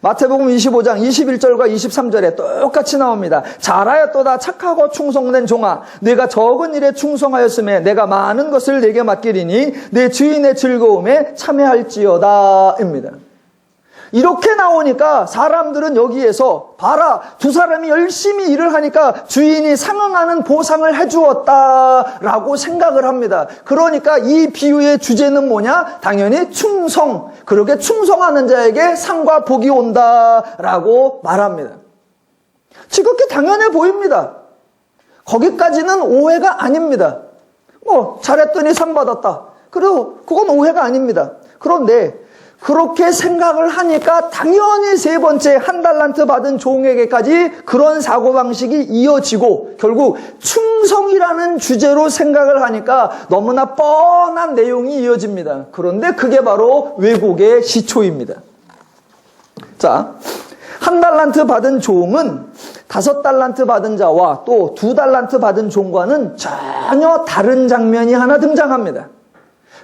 마태복음 25장 21절과 23절에 똑같이 나옵니다. 잘하였도다 착하고 충성된 종아, 내가 적은 일에 충성하였음에 내가 많은 것을 내게 맡기리니 내 주인의 즐거움에 참여할지어다 입니다. 이렇게 나오니까 사람들은 여기에서 봐라, 두 사람이 열심히 일을 하니까 주인이 상응하는 보상을 해주었다라고 생각을 합니다. 그러니까 이 비유의 주제는 뭐냐? 당연히 충성, 그렇게 충성하는 자에게 상과 복이 온다라고 말합니다. 지극히 당연해 보입니다. 거기까지는 오해가 아닙니다. 잘했더니 상 받았다. 그래도 그건 오해가 아닙니다. 그런데 그렇게 생각을 하니까 당연히 세 번째 한 달란트 받은 종에게까지 그런 사고방식이 이어지고 결국 충성이라는 주제로 생각을 하니까 너무나 뻔한 내용이 이어집니다. 그런데 그게 바로 왜곡의 시초입니다. 자, 한 달란트 받은 종은 5달란트 받은 자와 또 2달란트 받은 종과는 전혀 다른 장면이 하나 등장합니다.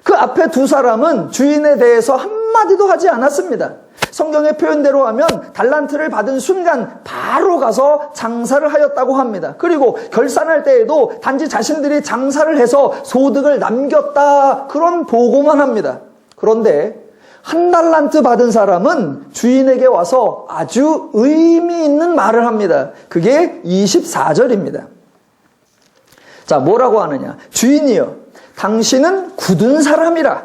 그 앞에 두 사람은 주인에 대해서 한마디도 하지 않았습니다. 성경의 표현대로 하면 달란트를 받은 순간 바로 가서 장사를 하였다고 합니다. 그리고 결산할 때에도 단지 자신들이 장사를 해서 소득을 남겼다 그런 보고만 합니다. 그런데 한 달란트 받은 사람은 주인에게 와서 아주 의미 있는 말을 합니다. 그게 24절입니다. 자, 뭐라고 하느냐? 주인이여, 당신은 굳은 사람이라.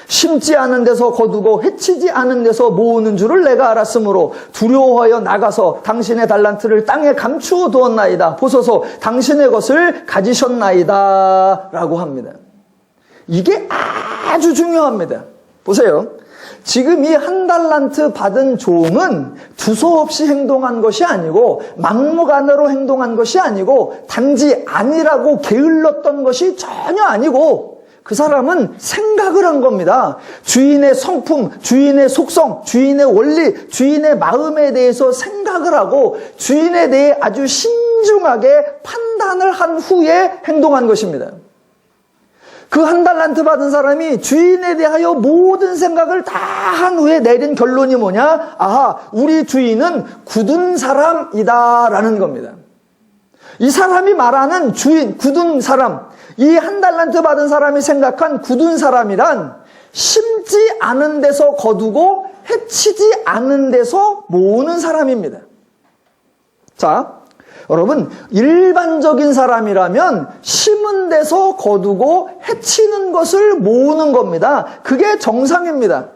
심지 않은 데서 거두고 해치지 않은 데서 모으는 줄을 내가 알았으므로 두려워하여 나가서 당신의 달란트를 땅에 감추어 두었나이다. 보소서 당신의 것을 가지셨나이다. 라고 합니다. 이게 아주 중요합니다. 보세요. 지금 이 한 달란트 받은 종은 두서없이 행동한 것이 아니고 막무가내로 행동한 것이 아니고 단지 아니라고 게을렀던 것이 전혀 아니고 그 사람은 생각을 한 겁니다. 주인의 성품, 주인의 속성, 주인의 원리, 주인의 마음에 대해서 생각을 하고 주인에 대해 아주 신중하게 판단을 한 후에 행동한 것입니다. 그 한 달란트 받은 사람이 주인에 대하여 모든 생각을 다 한 후에 내린 결론이 뭐냐? 아하, 우리 주인은 굳은 사람이다라는 겁니다. 이 사람이 말하는 주인, 굳은 사람, 이 한 달란트 받은 사람이 생각한 굳은 사람이란 심지 않은 데서 거두고 해치지 않은 데서 모으는 사람입니다. 자, 여러분, 일반적인 사람이라면 심은 데서 거두고 해치는 것을 모으는 겁니다. 그게 정상입니다.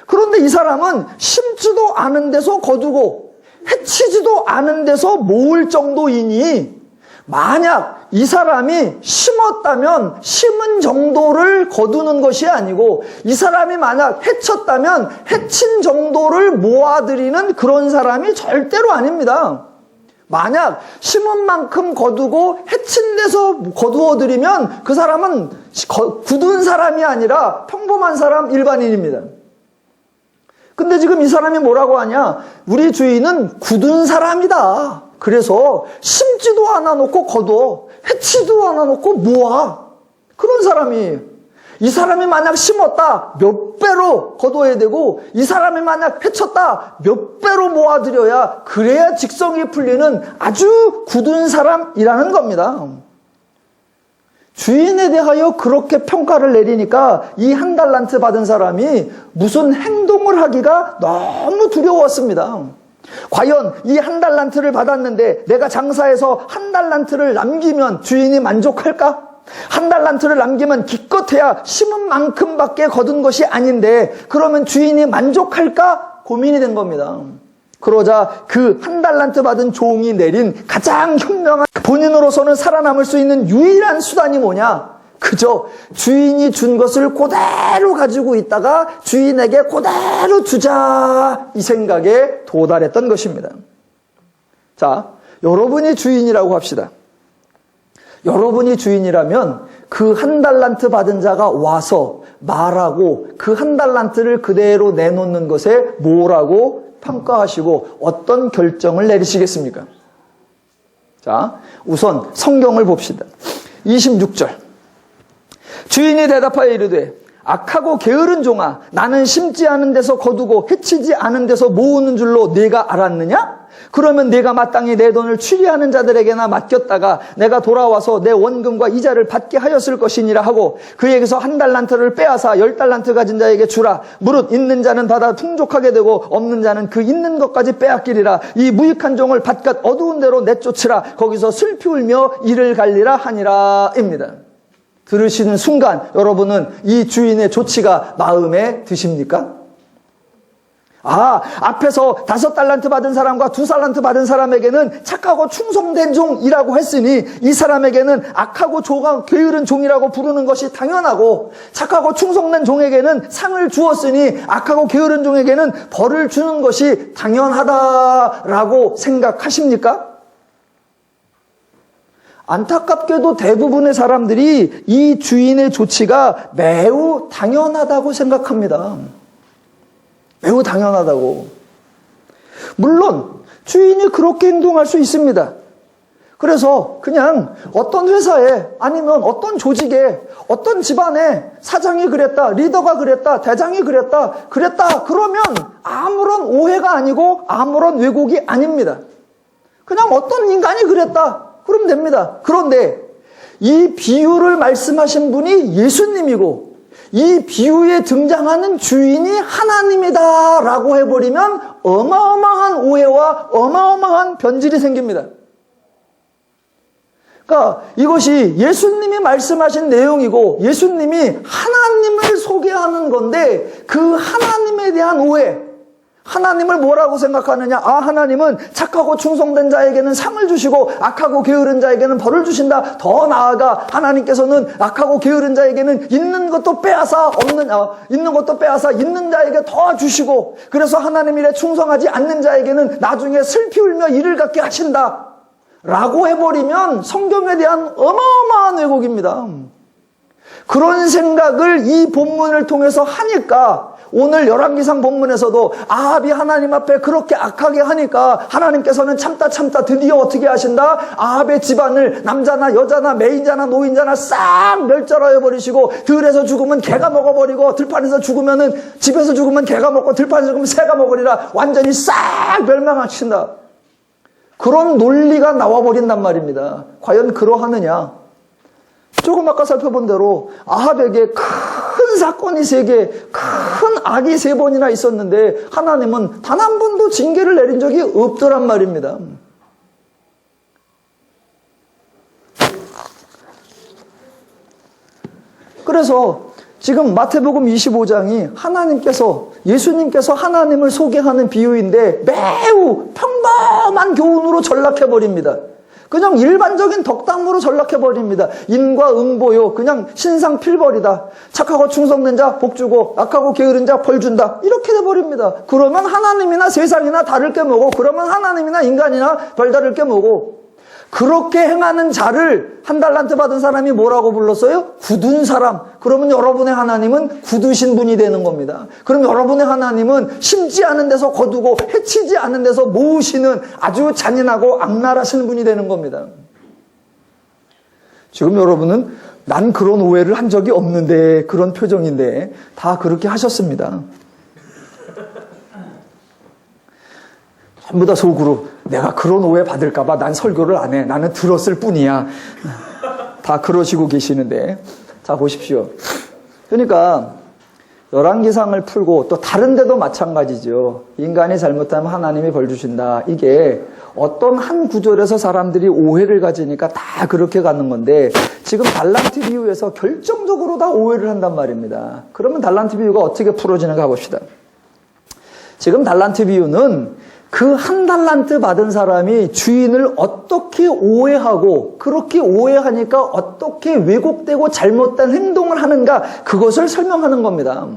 그런데 이 사람은 심지도 않은 데서 거두고 해치지도 않은 데서 모을 정도이니 만약 이 사람이 심었다면 심은 정도를 거두는 것이 아니고 이 사람이 만약 해쳤다면 해친 정도를 모아들이는 그런 사람이 절대로 아닙니다. 만약 심은 만큼 거두고 해친 데서 거두어들이면 그 사람은 굳은 사람이 아니라 평범한 사람, 일반인입니다. 근데 지금 이 사람이 뭐라고 하냐? 우리 주인은 굳은 사람이다. 그래서 심지도 않아 놓고 거두어, 해치도 않아 놓고 모아. 그런 사람이에요. 이 사람이 만약 심었다, 몇 배로 거둬야 되고 이 사람이 만약 해쳤다, 몇 배로 모아들여야 그래야 직성이 풀리는 아주 굳은 사람이라는 겁니다. 주인에 대하여 그렇게 평가를 내리니까 이 한 달란트 받은 사람이 무슨 행동을 하기가 너무 두려웠습니다. 과연 이 한 달란트를 받았는데 내가 장사해서 한 달란트를 남기면 주인이 만족할까? 한 달란트를 남기면 기껏해야 심은 만큼밖에 거둔 것이 아닌데 그러면 주인이 만족할까? 고민이 된 겁니다. 그러자 그 한 달란트 받은 종이 내린 가장 현명한 본인으로서는 살아남을 수 있는 유일한 수단이 뭐냐? 그저 주인이 준 것을 그대로 가지고 있다가 주인에게 그대로 주자 이 생각에 도달했던 것입니다. 자, 여러분이 주인이라고 합시다. 여러분이 주인이라면 그 한 달란트 받은 자가 와서 말하고 그 한 달란트를 그대로 내놓는 것에 뭐라고 평가하시고 어떤 결정을 내리시겠습니까? 자, 우선 성경을 봅시다. 26절. 주인이 대답하여 이르되 악하고 게으른 종아, 나는 심지 않은 데서 거두고 해치지 않은 데서 모으는 줄로 네가 알았느냐? 그러면 네가 마땅히 내 돈을 취리하는 자들에게나 맡겼다가 내가 돌아와서 내 원금과 이자를 받게 하였을 것이니라 하고 그에게서 한 달란트를 빼앗아 10달란트 가진 자에게 주라. 무릇 있는 자는 받아 풍족하게 되고 없는 자는 그 있는 것까지 빼앗기리라. 이 무익한 종을 바깥 어두운 데로 내쫓으라. 거기서 슬피 울며 이를 갈리라 하니라 입니다. 들으시는 순간 여러분은 이 주인의 조치가 마음에 드십니까? 앞에서 5달란트 받은 사람과 2달란트 받은 사람에게는 착하고 충성된 종이라고 했으니 이 사람에게는 악하고 게으른 종이라고 부르는 것이 당연하고, 착하고 충성된 종에게는 상을 주었으니 악하고 게으른 종에게는 벌을 주는 것이 당연하다라고 생각하십니까? 안타깝게도 대부분의 사람들이 이 주인의 조치가 매우 당연하다고 생각합니다. 매우 당연하다고. 물론 주인이 그렇게 행동할 수 있습니다. 그래서 그냥 어떤 회사에 아니면 어떤 조직에 어떤 집안에 사장이 그랬다, 리더가 그랬다, 대장이 그랬다 그러면 아무런 오해가 아니고 아무런 왜곡이 아닙니다. 그냥 어떤 인간이 그랬다 그러면 됩니다. 그런데 이 비유를 말씀하신 분이 예수님이고 이 비유에 등장하는 주인이 하나님이다 라고 해버리면 어마어마한 오해와 어마어마한 변질이 생깁니다. 그러니까 이것이 예수님이 말씀하신 내용이고 예수님이 하나님을 소개하는 건데 그 하나님에 대한 오해, 하나님을 뭐라고 생각하느냐? 하나님은 착하고 충성된 자에게는 상을 주시고 악하고 게으른 자에게는 벌을 주신다. 더 나아가 하나님께서는 악하고 게으른 자에게는 있는 것도 빼앗아 있는 자에게 더 주시고, 그래서 하나님 일에 충성하지 않는 자에게는 나중에 슬피 울며 이를 갖게 하신다 라고 해버리면 성경에 대한 어마어마한 왜곡입니다. 그런 생각을 이 본문을 통해서 하니까 오늘 열왕기상 본문에서도 아합이 하나님 앞에 그렇게 악하게 하니까 하나님께서는 참다 드디어 어떻게 하신다? 아합의 집안을 남자나 여자나 매인자나 노인자나 싹 멸절하여 버리시고, 들에서 죽으면 개가 먹어버리고 들판에서 죽으면은 집에서 죽으면 개가 먹고 들판에서 죽으면 새가 먹으리라, 완전히 싹 멸망하신다. 그런 논리가 나와버린단 말입니다. 과연 그러하느냐? 조금 아까 살펴본 대로 아합에게 큰 사건이 3개, 큰 악이 3번이나 있었는데 하나님은 단 한 번도 징계를 내린 적이 없더란 말입니다. 그래서 지금 마태복음 25장이 예수님께서 하나님을 소개하는 비유인데 매우 평범한 교훈으로 전락해버립니다. 그냥 일반적인 덕담으로 전락해버립니다. 인과응보요, 그냥 신상필벌이다. 착하고 충성된 자 복주고 악하고 게으른 자 벌준다, 이렇게 돼버립니다. 그러면 하나님이나 세상이나 다를 게 뭐고, 그러면 하나님이나 인간이나 별다를 게 뭐고. 그렇게 행하는 자를 1달란트 받은 사람이 뭐라고 불렀어요? 굳은 사람. 그러면 여러분의 하나님은 굳으신 분이 되는 겁니다. 그럼 여러분의 하나님은 심지 않은 데서 거두고 해치지 않은 데서 모으시는 아주 잔인하고 악랄하신 분이 되는 겁니다. 지금 여러분은 난 그런 오해를 한 적이 없는데, 그런 표정인데 다 그렇게 하셨습니다. 전부 다 속으로 내가 그런 오해 받을까봐 난 설교를 안 해. 나는 들었을 뿐이야. 다 그러시고 계시는데, 자 보십시오. 그러니까 열왕기상을 풀고 또 다른 데도 마찬가지죠. 인간이 잘못하면 하나님이 벌 주신다. 이게 어떤 한 구절에서 사람들이 오해를 가지니까 다 그렇게 가는 건데, 지금 달란트 비유에서 결정적으로 다 오해를 한단 말입니다. 그러면 달란트 비유가 어떻게 풀어지는가 봅시다. 지금 달란트 비유는 그 1달란트 받은 사람이 주인을 어떻게 오해하고, 그렇게 오해하니까 어떻게 왜곡되고 잘못된 행동을 하는가, 그것을 설명하는 겁니다.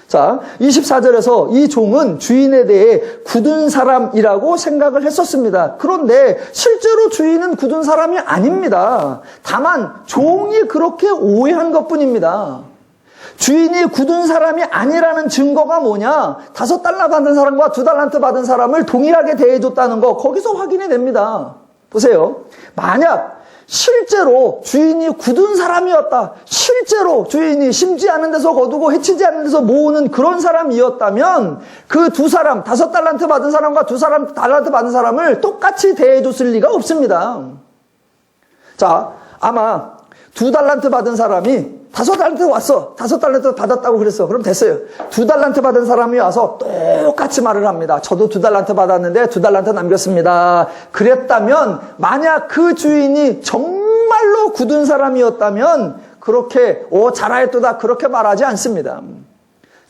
자, 24절에서 이 종은 주인에 대해 굳은 사람이라고 생각을 했었습니다. 그런데 실제로 주인은 굳은 사람이 아닙니다. 다만 종이 그렇게 오해한 것뿐입니다. 주인이 굳은 사람이 아니라는 증거가 뭐냐? 5달러 받은 사람과 2달란트 받은 사람을 동일하게 대해줬다는 거, 거기서 확인이 됩니다. 보세요. 만약 실제로 주인이 굳은 사람이었다, 실제로 주인이 심지 않은 데서 거두고 해치지 않은 데서 모으는 그런 사람이었다면 그 2사람, 5달란트 받은 사람과 2달란트 받은 사람을 똑같이 대해줬을 리가 없습니다. 자, 아마 2달란트 받은 사람이 5달란트 왔어. 5달란트 받았다고 그랬어. 그럼 됐어요. 2달란트 받은 사람이 와서 똑같이 말을 합니다. 저도 2달란트 받았는데 2달란트 남겼습니다. 그랬다면, 만약 그 주인이 정말로 굳은 사람이었다면 그렇게 잘하였도다 그렇게 말하지 않습니다.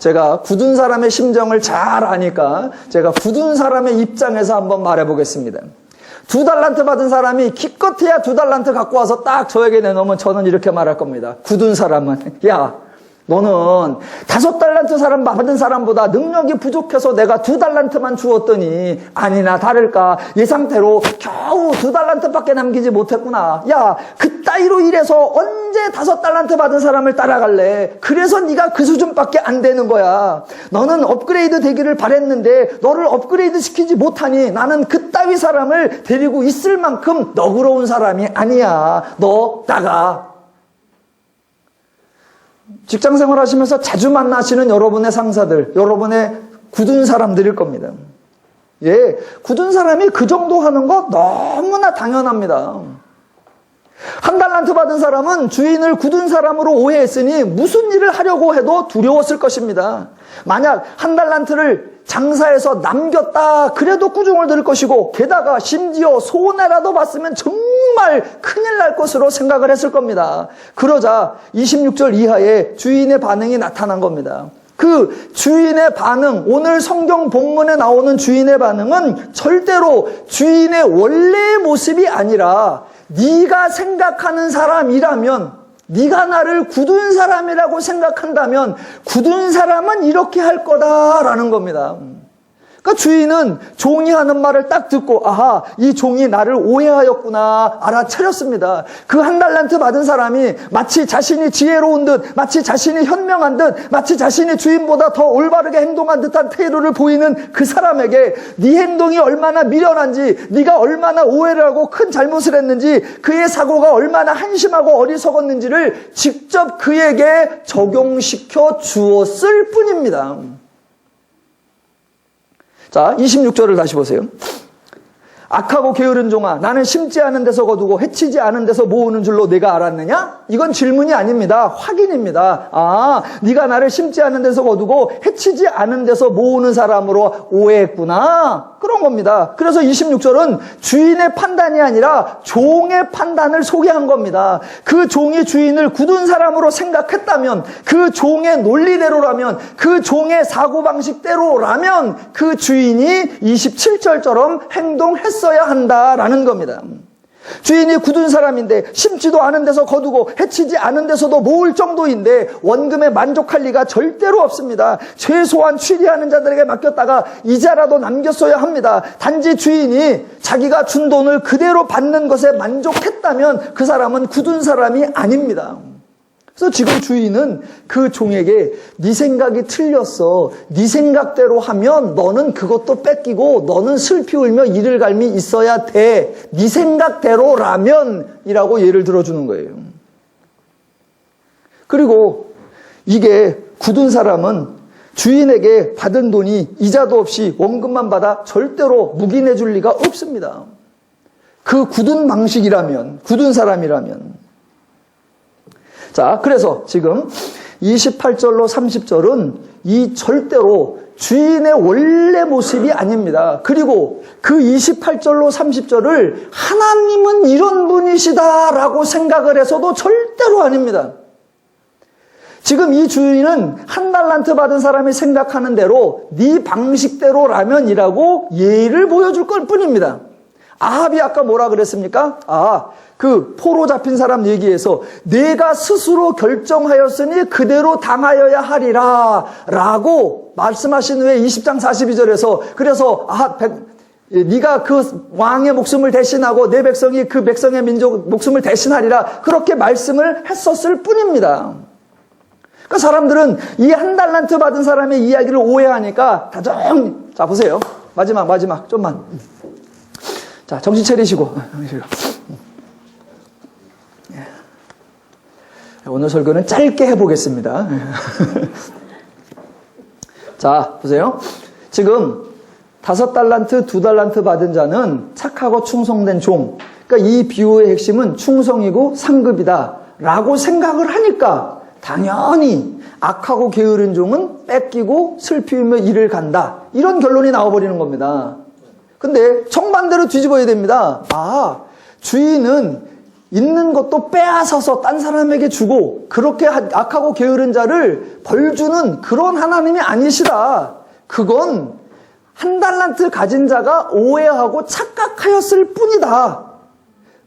제가 굳은 사람의 심정을 잘 아니까 제가 굳은 사람의 입장에서 한번 말해보겠습니다. 2달란트 받은 사람이 기껏해야 2달란트 갖고 와서 딱 저에게 내놓으면 저는 이렇게 말할 겁니다. 굳은 사람은, 야, 너는 5달란트 사람 받은 사람보다 능력이 부족해서 내가 2달란트만 주었더니 아니나 다를까 이 상태로 겨우 2달란트밖에 남기지 못했구나. 야, 그따위로 일해서 언제 5달란트 받은 사람을 따라갈래? 그래서 네가 그 수준밖에 안 되는 거야. 너는 업그레이드 되기를 바랬는데 너를 업그레이드 시키지 못하니 나는 그따위 사람을 데리고 있을 만큼 너그러운 사람이 아니야. 너 나가. 직장 생활하시면서 자주 만나시는 여러분의 상사들, 여러분의 굳은 사람들일 겁니다. 예, 굳은 사람이 그 정도 하는 거 너무나 당연합니다. 1달란트 받은 사람은 주인을 굳은 사람으로 오해했으니 무슨 일을 하려고 해도 두려웠을 것입니다. 만약 1달란트를 장사해서 남겼다 그래도 꾸중을 들을 것이고 게다가 심지어 손해라도 봤으면 정말 큰일 날 것으로 생각을 했을 겁니다. 그러자 26절 이하에 주인의 반응이 나타난 겁니다. 그 주인의 반응, 오늘 성경 본문에 나오는 주인의 반응은 절대로 주인의 원래의 모습이 아니라 네가 생각하는 사람이라면, 네가 나를 굳은 사람이라고 생각한다면 굳은 사람은 이렇게 할 거다라는 겁니다. 그러니까 주인은 종이 하는 말을 딱 듣고 아하, 이 종이 나를 오해하였구나 알아차렸습니다. 그 1달란트 받은 사람이 마치 자신이 지혜로운 듯, 마치 자신이 현명한 듯, 마치 자신이 주인보다 더 올바르게 행동한 듯한 태도를 보이는 그 사람에게 네 행동이 얼마나 미련한지, 네가 얼마나 오해를 하고 큰 잘못을 했는지, 그의 사고가 얼마나 한심하고 어리석었는지를 직접 그에게 적용시켜 주었을 뿐입니다. 자, 26절을 다시 보세요. 악하고 게으른 종아, 나는 심지 않은 데서 거두고 해치지 않은 데서 모으는 줄로 네가 알았느냐? 이건 질문이 아닙니다. 확인입니다. 아, 네가 나를 심지 않은 데서 거두고 해치지 않은 데서 모으는 사람으로 오해했구나. 그런 겁니다. 그래서 26절은 주인의 판단이 아니라 종의 판단을 소개한 겁니다. 그 종이 주인을 굳은 사람으로 생각했다면, 그 종의 논리대로라면, 그 종의 사고방식대로라면 그 주인이 27절처럼 행동했어야 한다라는 겁니다. 주인이 굳은 사람인데 심지도 않은 데서 거두고 해치지 않은 데서도 모을 정도인데 원금에 만족할 리가 절대로 없습니다. 최소한 취리하는 자들에게 맡겼다가 이자라도 남겼어야 합니다. 단지 주인이 자기가 준 돈을 그대로 받는 것에 만족했다면 그 사람은 굳은 사람이 아닙니다. 그래서 지금 주인은 그 종에게 네 생각이 틀렸어. 네 생각대로 하면 너는 그것도 뺏기고 너는 슬피 울며 이를 갈미 있어야 돼. 네 생각대로라면 이라고 예를 들어주는 거예요. 그리고 이게 굳은 사람은 주인에게 받은 돈이 이자도 없이 원금만 받아 절대로 묵인해 줄 리가 없습니다. 그 굳은 방식이라면, 굳은 사람이라면. 자, 그래서 지금 28절로 30절은 이 절대로 주인의 원래 모습이 아닙니다. 그리고 그 28절로 30절을 하나님은 이런 분이시다라고 생각을 해서도 절대로 아닙니다. 지금 이 주인은 1달란트 받은 사람이 생각하는 대로 네 방식대로라면이라고 예를 보여줄 걸 뿐입니다. 아합이 아까 뭐라 그랬습니까? 그 포로 잡힌 사람 얘기에서 내가 스스로 결정하였으니 그대로 당하여야 하리라 라고 말씀하신 후에 20장 42절에서 그래서 네가 그 왕의 목숨을 대신하고 내 백성이 그 백성의 민족 목숨을 대신하리라 그렇게 말씀을 했었을 뿐입니다. 그러니까 사람들은 이 1달란트 받은 사람의 이야기를 오해하니까 자 보세요. 마지막 좀만. 자, 정신 차리시고. 오늘 설교는 짧게 해보겠습니다. 자, 보세요. 지금 5달란트, 2달란트 받은 자는 착하고 충성된 종. 그러니까 이 비유의 핵심은 충성이고 상급이다 라고 생각을 하니까 당연히 악하고 게으른 종은 뺏기고 슬피우며 이를 간다. 이런 결론이 나와버리는 겁니다. 근데 정반대로 뒤집어야 됩니다. 주인은 있는 것도 빼앗아서 딴 사람에게 주고 그렇게 악하고 게으른 자를 벌 주는 그런 하나님이 아니시다. 그건 한 달란트 가진 자가 오해하고 착각하였을 뿐이다.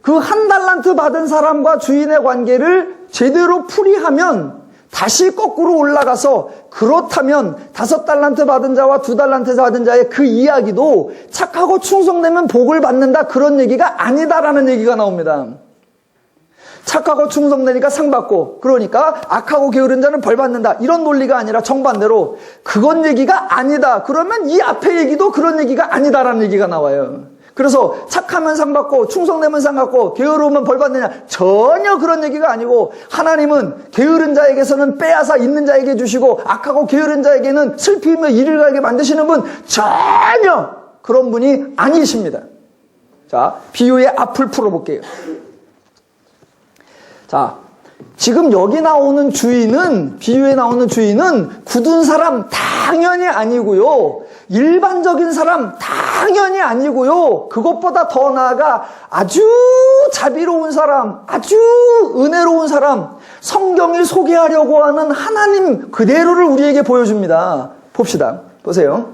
그 한 달란트 받은 사람과 주인의 관계를 제대로 풀이하면 다시 거꾸로 올라가서 그렇다면 5달란트 받은 자와 2달란트 받은 자의 그 이야기도 착하고 충성되면 복을 받는다 그런 얘기가 아니다라는 얘기가 나옵니다. 착하고 충성되니까 상 받고 그러니까 악하고 게으른 자는 벌 받는다 이런 논리가 아니라 정반대로 그건 얘기가 아니다. 그러면 이 앞에 얘기도 그런 얘기가 아니다라는 얘기가 나와요. 그래서 착하면 상 받고 충성되면 상 받고 게으르면 벌 받느냐 전혀 그런 얘기가 아니고 하나님은 게으른 자에게서는 빼앗아 있는 자에게 주시고 악하고 게으른 자에게는 슬피며 이를 가게 만드시는 분 전혀 그런 분이 아니십니다. 자, 비유의 앞을 풀어볼게요. 자, 지금 여기 나오는 주인은 비유에 나오는 주인은 굳은 사람 당연히 아니고요. 일반적인 사람 당연히 아니고요. 그것보다 더 나아가 아주 자비로운 사람, 아주 은혜로운 사람, 성경이 소개하려고 하는 하나님 그대로를 우리에게 보여줍니다. 봅시다. 보세요.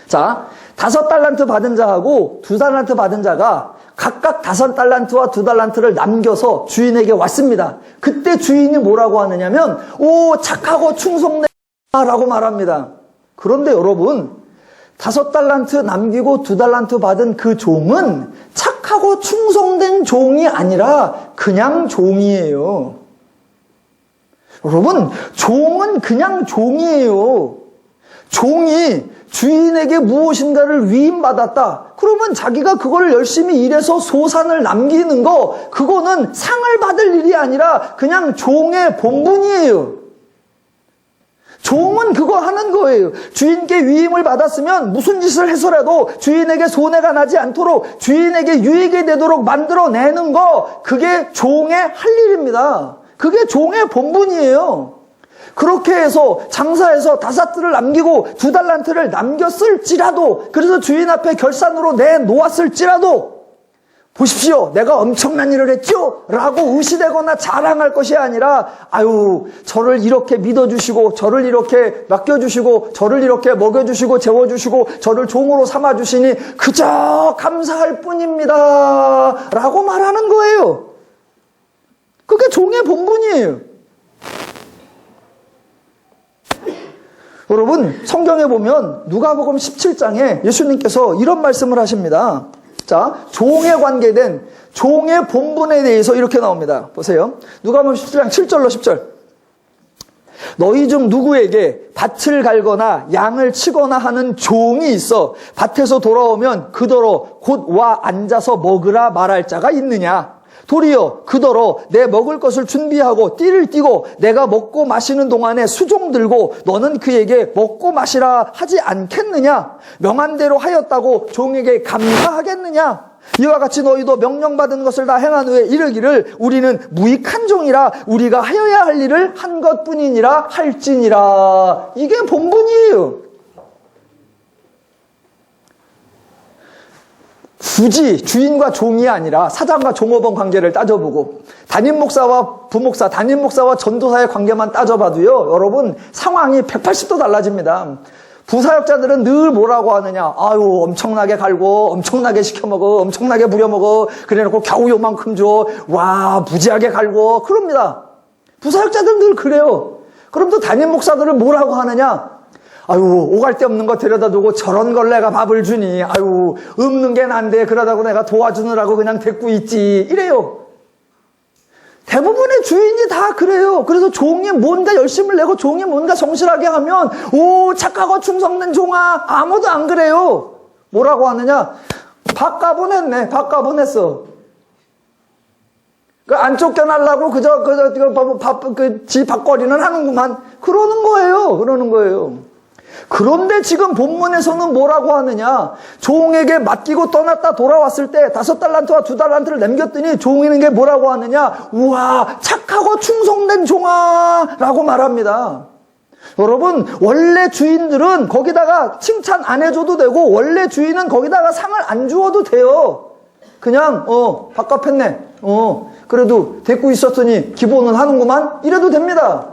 자, 5달란트 받은 자하고 2달란트 받은 자가 각각 5달란트와 2달란트를 남겨서 주인에게 왔습니다. 그때 주인이 뭐라고 하느냐면 오 착하고 충성되라고 말합니다. 그런데 여러분 5달란트 남기고 2달란트 받은 그 종은 착하고 충성된 종이 아니라 그냥 종이에요. 여러분 종은 그냥 종이에요. 종이 주인에게 무엇인가를 위임받았다. 그러면 자기가 그걸 열심히 일해서 소산을 남기는 거 그거는 상을 받을 일이 아니라 그냥 종의 본분이에요. 종은 그거 하는 거예요. 주인께 위임을 받았으면 무슨 짓을 해서라도 주인에게 손해가 나지 않도록 주인에게 유익이 되도록 만들어내는 거 그게 종의 할 일입니다. 그게 종의 본분이에요. 그렇게 해서 장사해서 5달을 남기고 2달란트를 남겼을지라도 그래서 주인 앞에 결산으로 내놓았을지라도 보십시오. 내가 엄청난 일을 했죠? 라고 의시되거나 자랑할 것이 아니라 아유 저를 이렇게 믿어주시고 저를 이렇게 맡겨주시고 저를 이렇게 먹여주시고 재워주시고 저를 종으로 삼아주시니 그저 감사할 뿐입니다. 라고 말하는 거예요. 그게 종의 본분이에요. 여러분 성경에 보면 누가복음 17장에 예수님께서 이런 말씀을 하십니다. 자, 종에 관계된 종의 본분에 대해서 이렇게 나옵니다. 보세요. 누가복음 17장 7절로 10절. 너희 중 누구에게 밭을 갈거나 양을 치거나 하는 종이 있어 밭에서 돌아오면 그더러 곧 와 앉아서 먹으라 말할 자가 있느냐? 도리어 그더러 내 먹을 것을 준비하고 띠를 띠고 내가 먹고 마시는 동안에 수종 들고 너는 그에게 먹고 마시라 하지 않겠느냐? 명한 대로 하였다고 종에게 감사하겠느냐? 이와 같이 너희도 명령받은 것을 다 행한 후에 이르기를 우리는 무익한 종이라 우리가 하여야 할 일을 한 것뿐이니라 할지니라. 이게 본분이에요. 굳이 주인과 종이 아니라 사장과 종업원 관계를 따져보고 담임 목사와 부목사, 담임 목사와 전도사의 관계만 따져봐도요. 여러분 상황이 180도 달라집니다. 부사역자들은 늘 뭐라고 하느냐. 아유 엄청나게 갈고 엄청나게 시켜먹어 엄청나게 부려먹어 그래놓고 겨우 요만큼 줘. 와 무지하게 갈고 그럽니다. 부사역자들은 늘 그래요. 그럼 또 담임 목사들은 뭐라고 하느냐. 아유 오갈 데 없는 거 데려다 두고 저런 걸 내가 밥을 주니 아유 없는 게 난데 그러다고 내가 도와주느라고 그냥 데리고 있지 이래요. 대부분의 주인이 다 그래요. 그래서 종이 뭔가 열심을 내고 종이 뭔가 성실하게 하면 오 착하고 충성된 종아 아무도 안 그래요. 뭐라고 하느냐. 밥 값은 했어. 그 안 쫓겨나려고 그저 지 밥거리는 하는구만. 그러는 거예요. 그런데 지금 본문에서는 뭐라고 하느냐. 종에게 맡기고 떠났다 돌아왔을 때 5달란트와 2달란트를 남겼더니 종에게 뭐라고 하느냐. 우와 착하고 충성된 종아 라고 말합니다. 여러분 원래 주인들은 거기다가 칭찬 안 해줘도 되고 원래 주인은 거기다가 상을 안 주어도 돼요. 그냥 밥값 했네. 그래도 데리고 있었더니 기본은 하는구만. 이래도 됩니다.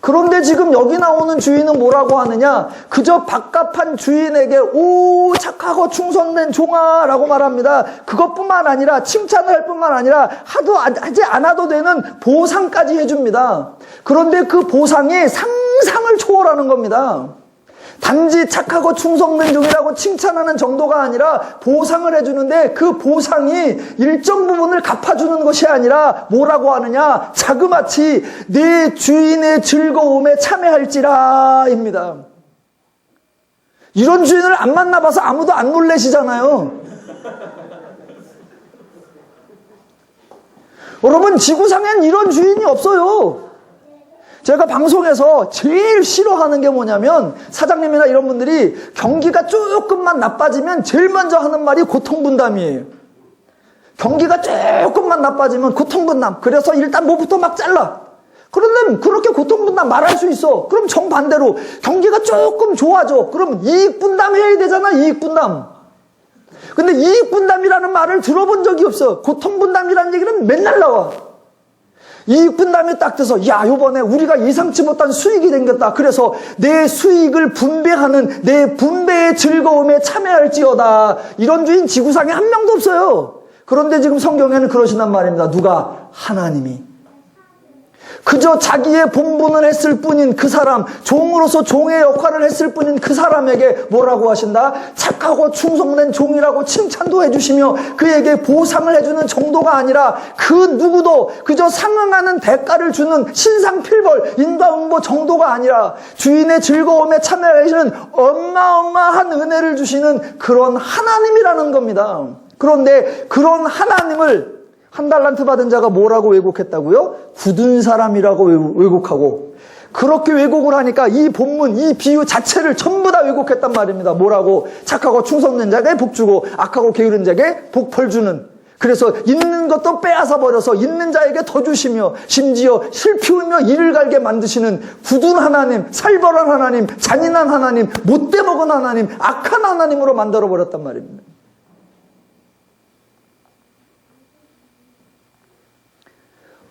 그런데 지금 여기 나오는 주인은 뭐라고 하느냐? 그저 밥값한 주인에게 오 착하고 충성된 종아 라고 말합니다. 그것뿐만 아니라 칭찬을 할 뿐만 아니라 하지 않아도 되는 보상까지 해줍니다. 그런데 그 보상이 상상을 초월하는 겁니다. 단지 착하고 충성된 종이라고 칭찬하는 정도가 아니라 보상을 해주는데 그 보상이 일정 부분을 갚아주는 것이 아니라 뭐라고 하느냐? 자그마치 내 주인의 즐거움에 참여할지라 입니다. 이런 주인을 안 만나봐서 아무도 안 놀래시잖아요. 여러분, 지구상엔 이런 주인이 없어요. 제가 방송에서 제일 싫어하는 게 뭐냐면 사장님이나 이런 분들이 경기가 조금만 나빠지면 제일 먼저 하는 말이 고통분담이에요. 경기가 조금만 나빠지면 고통분담. 그래서 일단 뭐부터 막 잘라. 그런데 그렇게 고통분담 말할 수 있어. 그럼 정반대로 경기가 조금 좋아져. 그럼 이익분담 해야 되잖아. 이익분담. 근데 이익분담이라는 말을 들어본 적이 없어. 고통분담이라는 얘기는 맨날 나와. 이익분담이 딱 돼서 야 요번에 우리가 예상치 못한 수익이 생겼다. 그래서 내 수익을 분배하는 내 분배의 즐거움에 참여할지어다. 이런 주인 지구상에 한 명도 없어요. 그런데 지금 성경에는 그러신단 말입니다. 누가? 하나님이. 그저 자기의 본분을 했을 뿐인 그 사람, 종으로서 종의 역할을 했을 뿐인 그 사람에게 뭐라고 하신다? 착하고 충성된 종이라고 칭찬도 해주시며 그에게 보상을 해주는 정도가 아니라 그 누구도 그저 상응하는 대가를 주는 신상필벌, 인과응보 정도가 아니라 주인의 즐거움에 참여하시는 어마어마한 은혜를 주시는 그런 하나님이라는 겁니다. 그런데 그런 하나님을 한 달란트 받은 자가 뭐라고 왜곡했다고요? 굳은 사람이라고 왜곡하고, 그렇게 왜곡을 하니까 이 본문, 이 비유 자체를 전부 다 왜곡했단 말입니다. 뭐라고? 착하고 충성된 자에게 복 주고 악하고 게으른 자에게 복벌 주는. 그래서 있는 것도 빼앗아 버려서 있는 자에게 더 주시며 심지어 슬피우며 이를 갈게 만드시는 굳은 하나님, 살벌한 하나님, 잔인한 하나님, 못돼 먹은 하나님, 악한 하나님으로 만들어 버렸단 말입니다.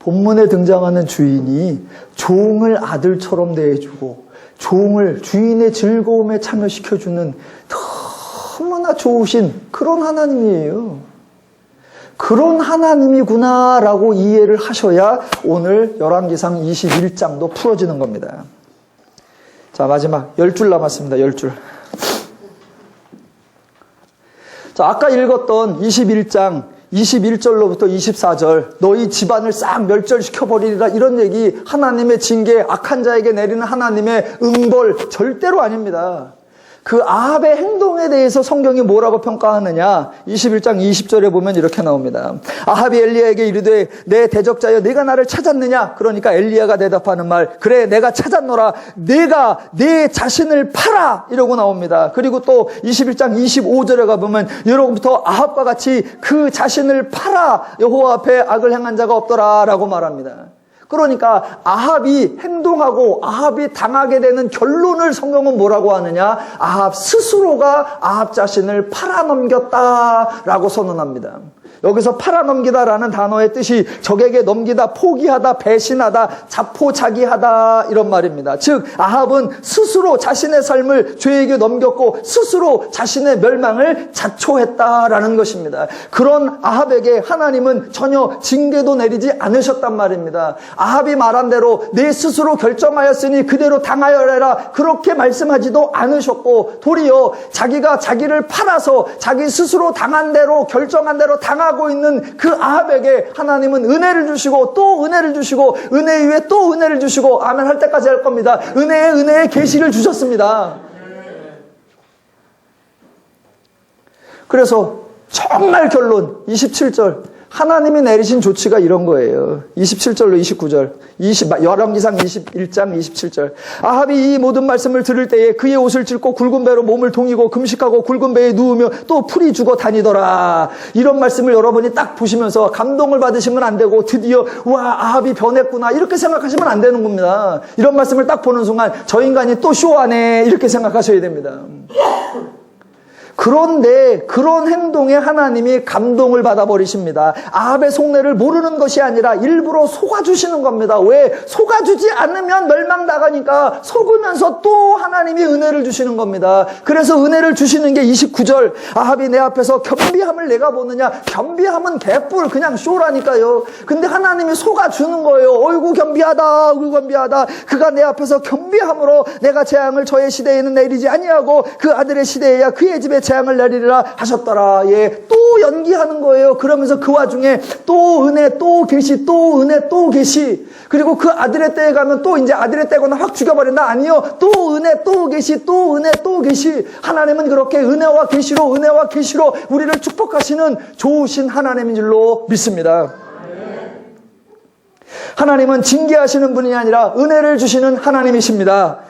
본문에 등장하는 주인이 종을 아들처럼 대해주고 종을 주인의 즐거움에 참여시켜주는 너무나 좋으신 그런 하나님이에요. 그런 하나님이구나라고 이해를 하셔야 오늘 열왕기상 21장도 풀어지는 겁니다. 자, 마지막 10줄 남았습니다. 10줄. 자, 아까 읽었던 21장 21절로부터 24절 너희 집안을 싹 멸절시켜버리리라 이런 얘기, 하나님의 징계, 악한 자에게 내리는 하나님의 응벌 절대로 아닙니다. 그 아합의 행동에 대해서 성경이 뭐라고 평가하느냐, 21장 20절에 보면 이렇게 나옵니다. 아합이 엘리야에게 이르되 내 대적자여 내가 나를 찾았느냐. 그러니까 엘리야가 대답하는 말, 그래 내가 찾았노라, 내가 내 자신을 팔아, 이러고 나옵니다. 그리고 또 21장 25절에 가보면 여러분부터 아합과 같이 그 자신을 팔아 여호와 앞에 악을 행한 자가 없더라 라고 말합니다. 그러니까 아합이 행동하고 아합이 당하게 되는 결론을 성경은 뭐라고 하느냐, 아합 스스로가 아합 자신을 팔아넘겼다라고 선언합니다. 여기서 팔아넘기다라는 단어의 뜻이 적에게 넘기다, 포기하다, 배신하다, 자포자기하다 이런 말입니다. 즉 아합은 스스로 자신의 삶을 죄에게 넘겼고 스스로 자신의 멸망을 자초했다라는 것입니다. 그런 아합에게 하나님은 전혀 징계도 내리지 않으셨단 말입니다. 아합이 말한 대로 내 스스로 결정하였으니 그대로 당하여라 그렇게 말씀하지도 않으셨고, 도리어 자기가 자기를 팔아서 자기 스스로 당한 대로, 결정한 대로 당하고 있는 그 아합에게 하나님은 은혜를 주시고 또 은혜를 주시고 은혜 위에 또 은혜를 주시고 아멘 할 때까지 할 겁니다. 은혜의 계시를 주셨습니다. 그래서 정말 결론 27절 하나님이 내리신 조치가 이런 거예요. 27절로 29절, 열왕기상 21장 27절. 아합이 이 모든 말씀을 들을 때에 그의 옷을 찢고 굵은 배로 몸을 동이고 금식하고 굵은 배에 누우며 또 풀이 죽어 다니더라. 이런 말씀을 여러분이 딱 보시면서 감동을 받으시면 안 되고 드디어 와 아합이 변했구나 이렇게 생각하시면 안 되는 겁니다. 이런 말씀을 딱 보는 순간 저 인간이 또 쇼하네 이렇게 생각하셔야 됩니다. 그런데 그런 행동에 하나님이 감동을 받아버리십니다. 아합의 속내를 모르는 것이 아니라 일부러 속아주시는 겁니다. 왜? 속아주지 않으면 멸망 나가니까 속으면서 또 하나님이 은혜를 주시는 겁니다. 그래서 은혜를 주시는 게 29절. 아합이 내 앞에서 겸비함을 내가 보느냐. 겸비함은 개뿔 그냥 쇼라니까요. 근데 하나님이 속아주는 거예요. 어이구 겸비하다. 어이구 겸비하다. 그가 내 앞에서 겸비함으로 내가 재앙을 저의 시대에는 내리지 아니하고 그 아들의 시대에야 그의 집에 재앙을 내리리라 하셨더라. 예, 또 연기하는 거예요. 그러면서 그 와중에 또 은혜, 또 계시, 또 은혜, 또 계시. 그리고 그 아들의 때에 가면 또 이제 아들의 때거나 확 죽여버린다. 아니요. 또 은혜, 또 계시, 또 은혜, 또 계시. 하나님은 그렇게 은혜와 계시로 우리를 축복하시는 좋으신 하나님인 줄로 믿습니다. 하나님은 징계하시는 분이 아니라 은혜를 주시는 하나님이십니다.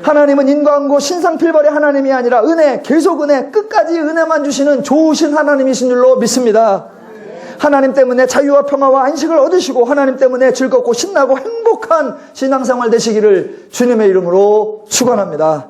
하나님은 인과응고 신상필벌의 하나님이 아니라 은혜, 계속 은혜, 끝까지 은혜만 주시는 좋으신 하나님이신 줄로 믿습니다. 하나님 때문에 자유와 평화와 안식을 얻으시고 하나님 때문에 즐겁고 신나고 행복한 신앙생활 되시기를 주님의 이름으로 축원합니다.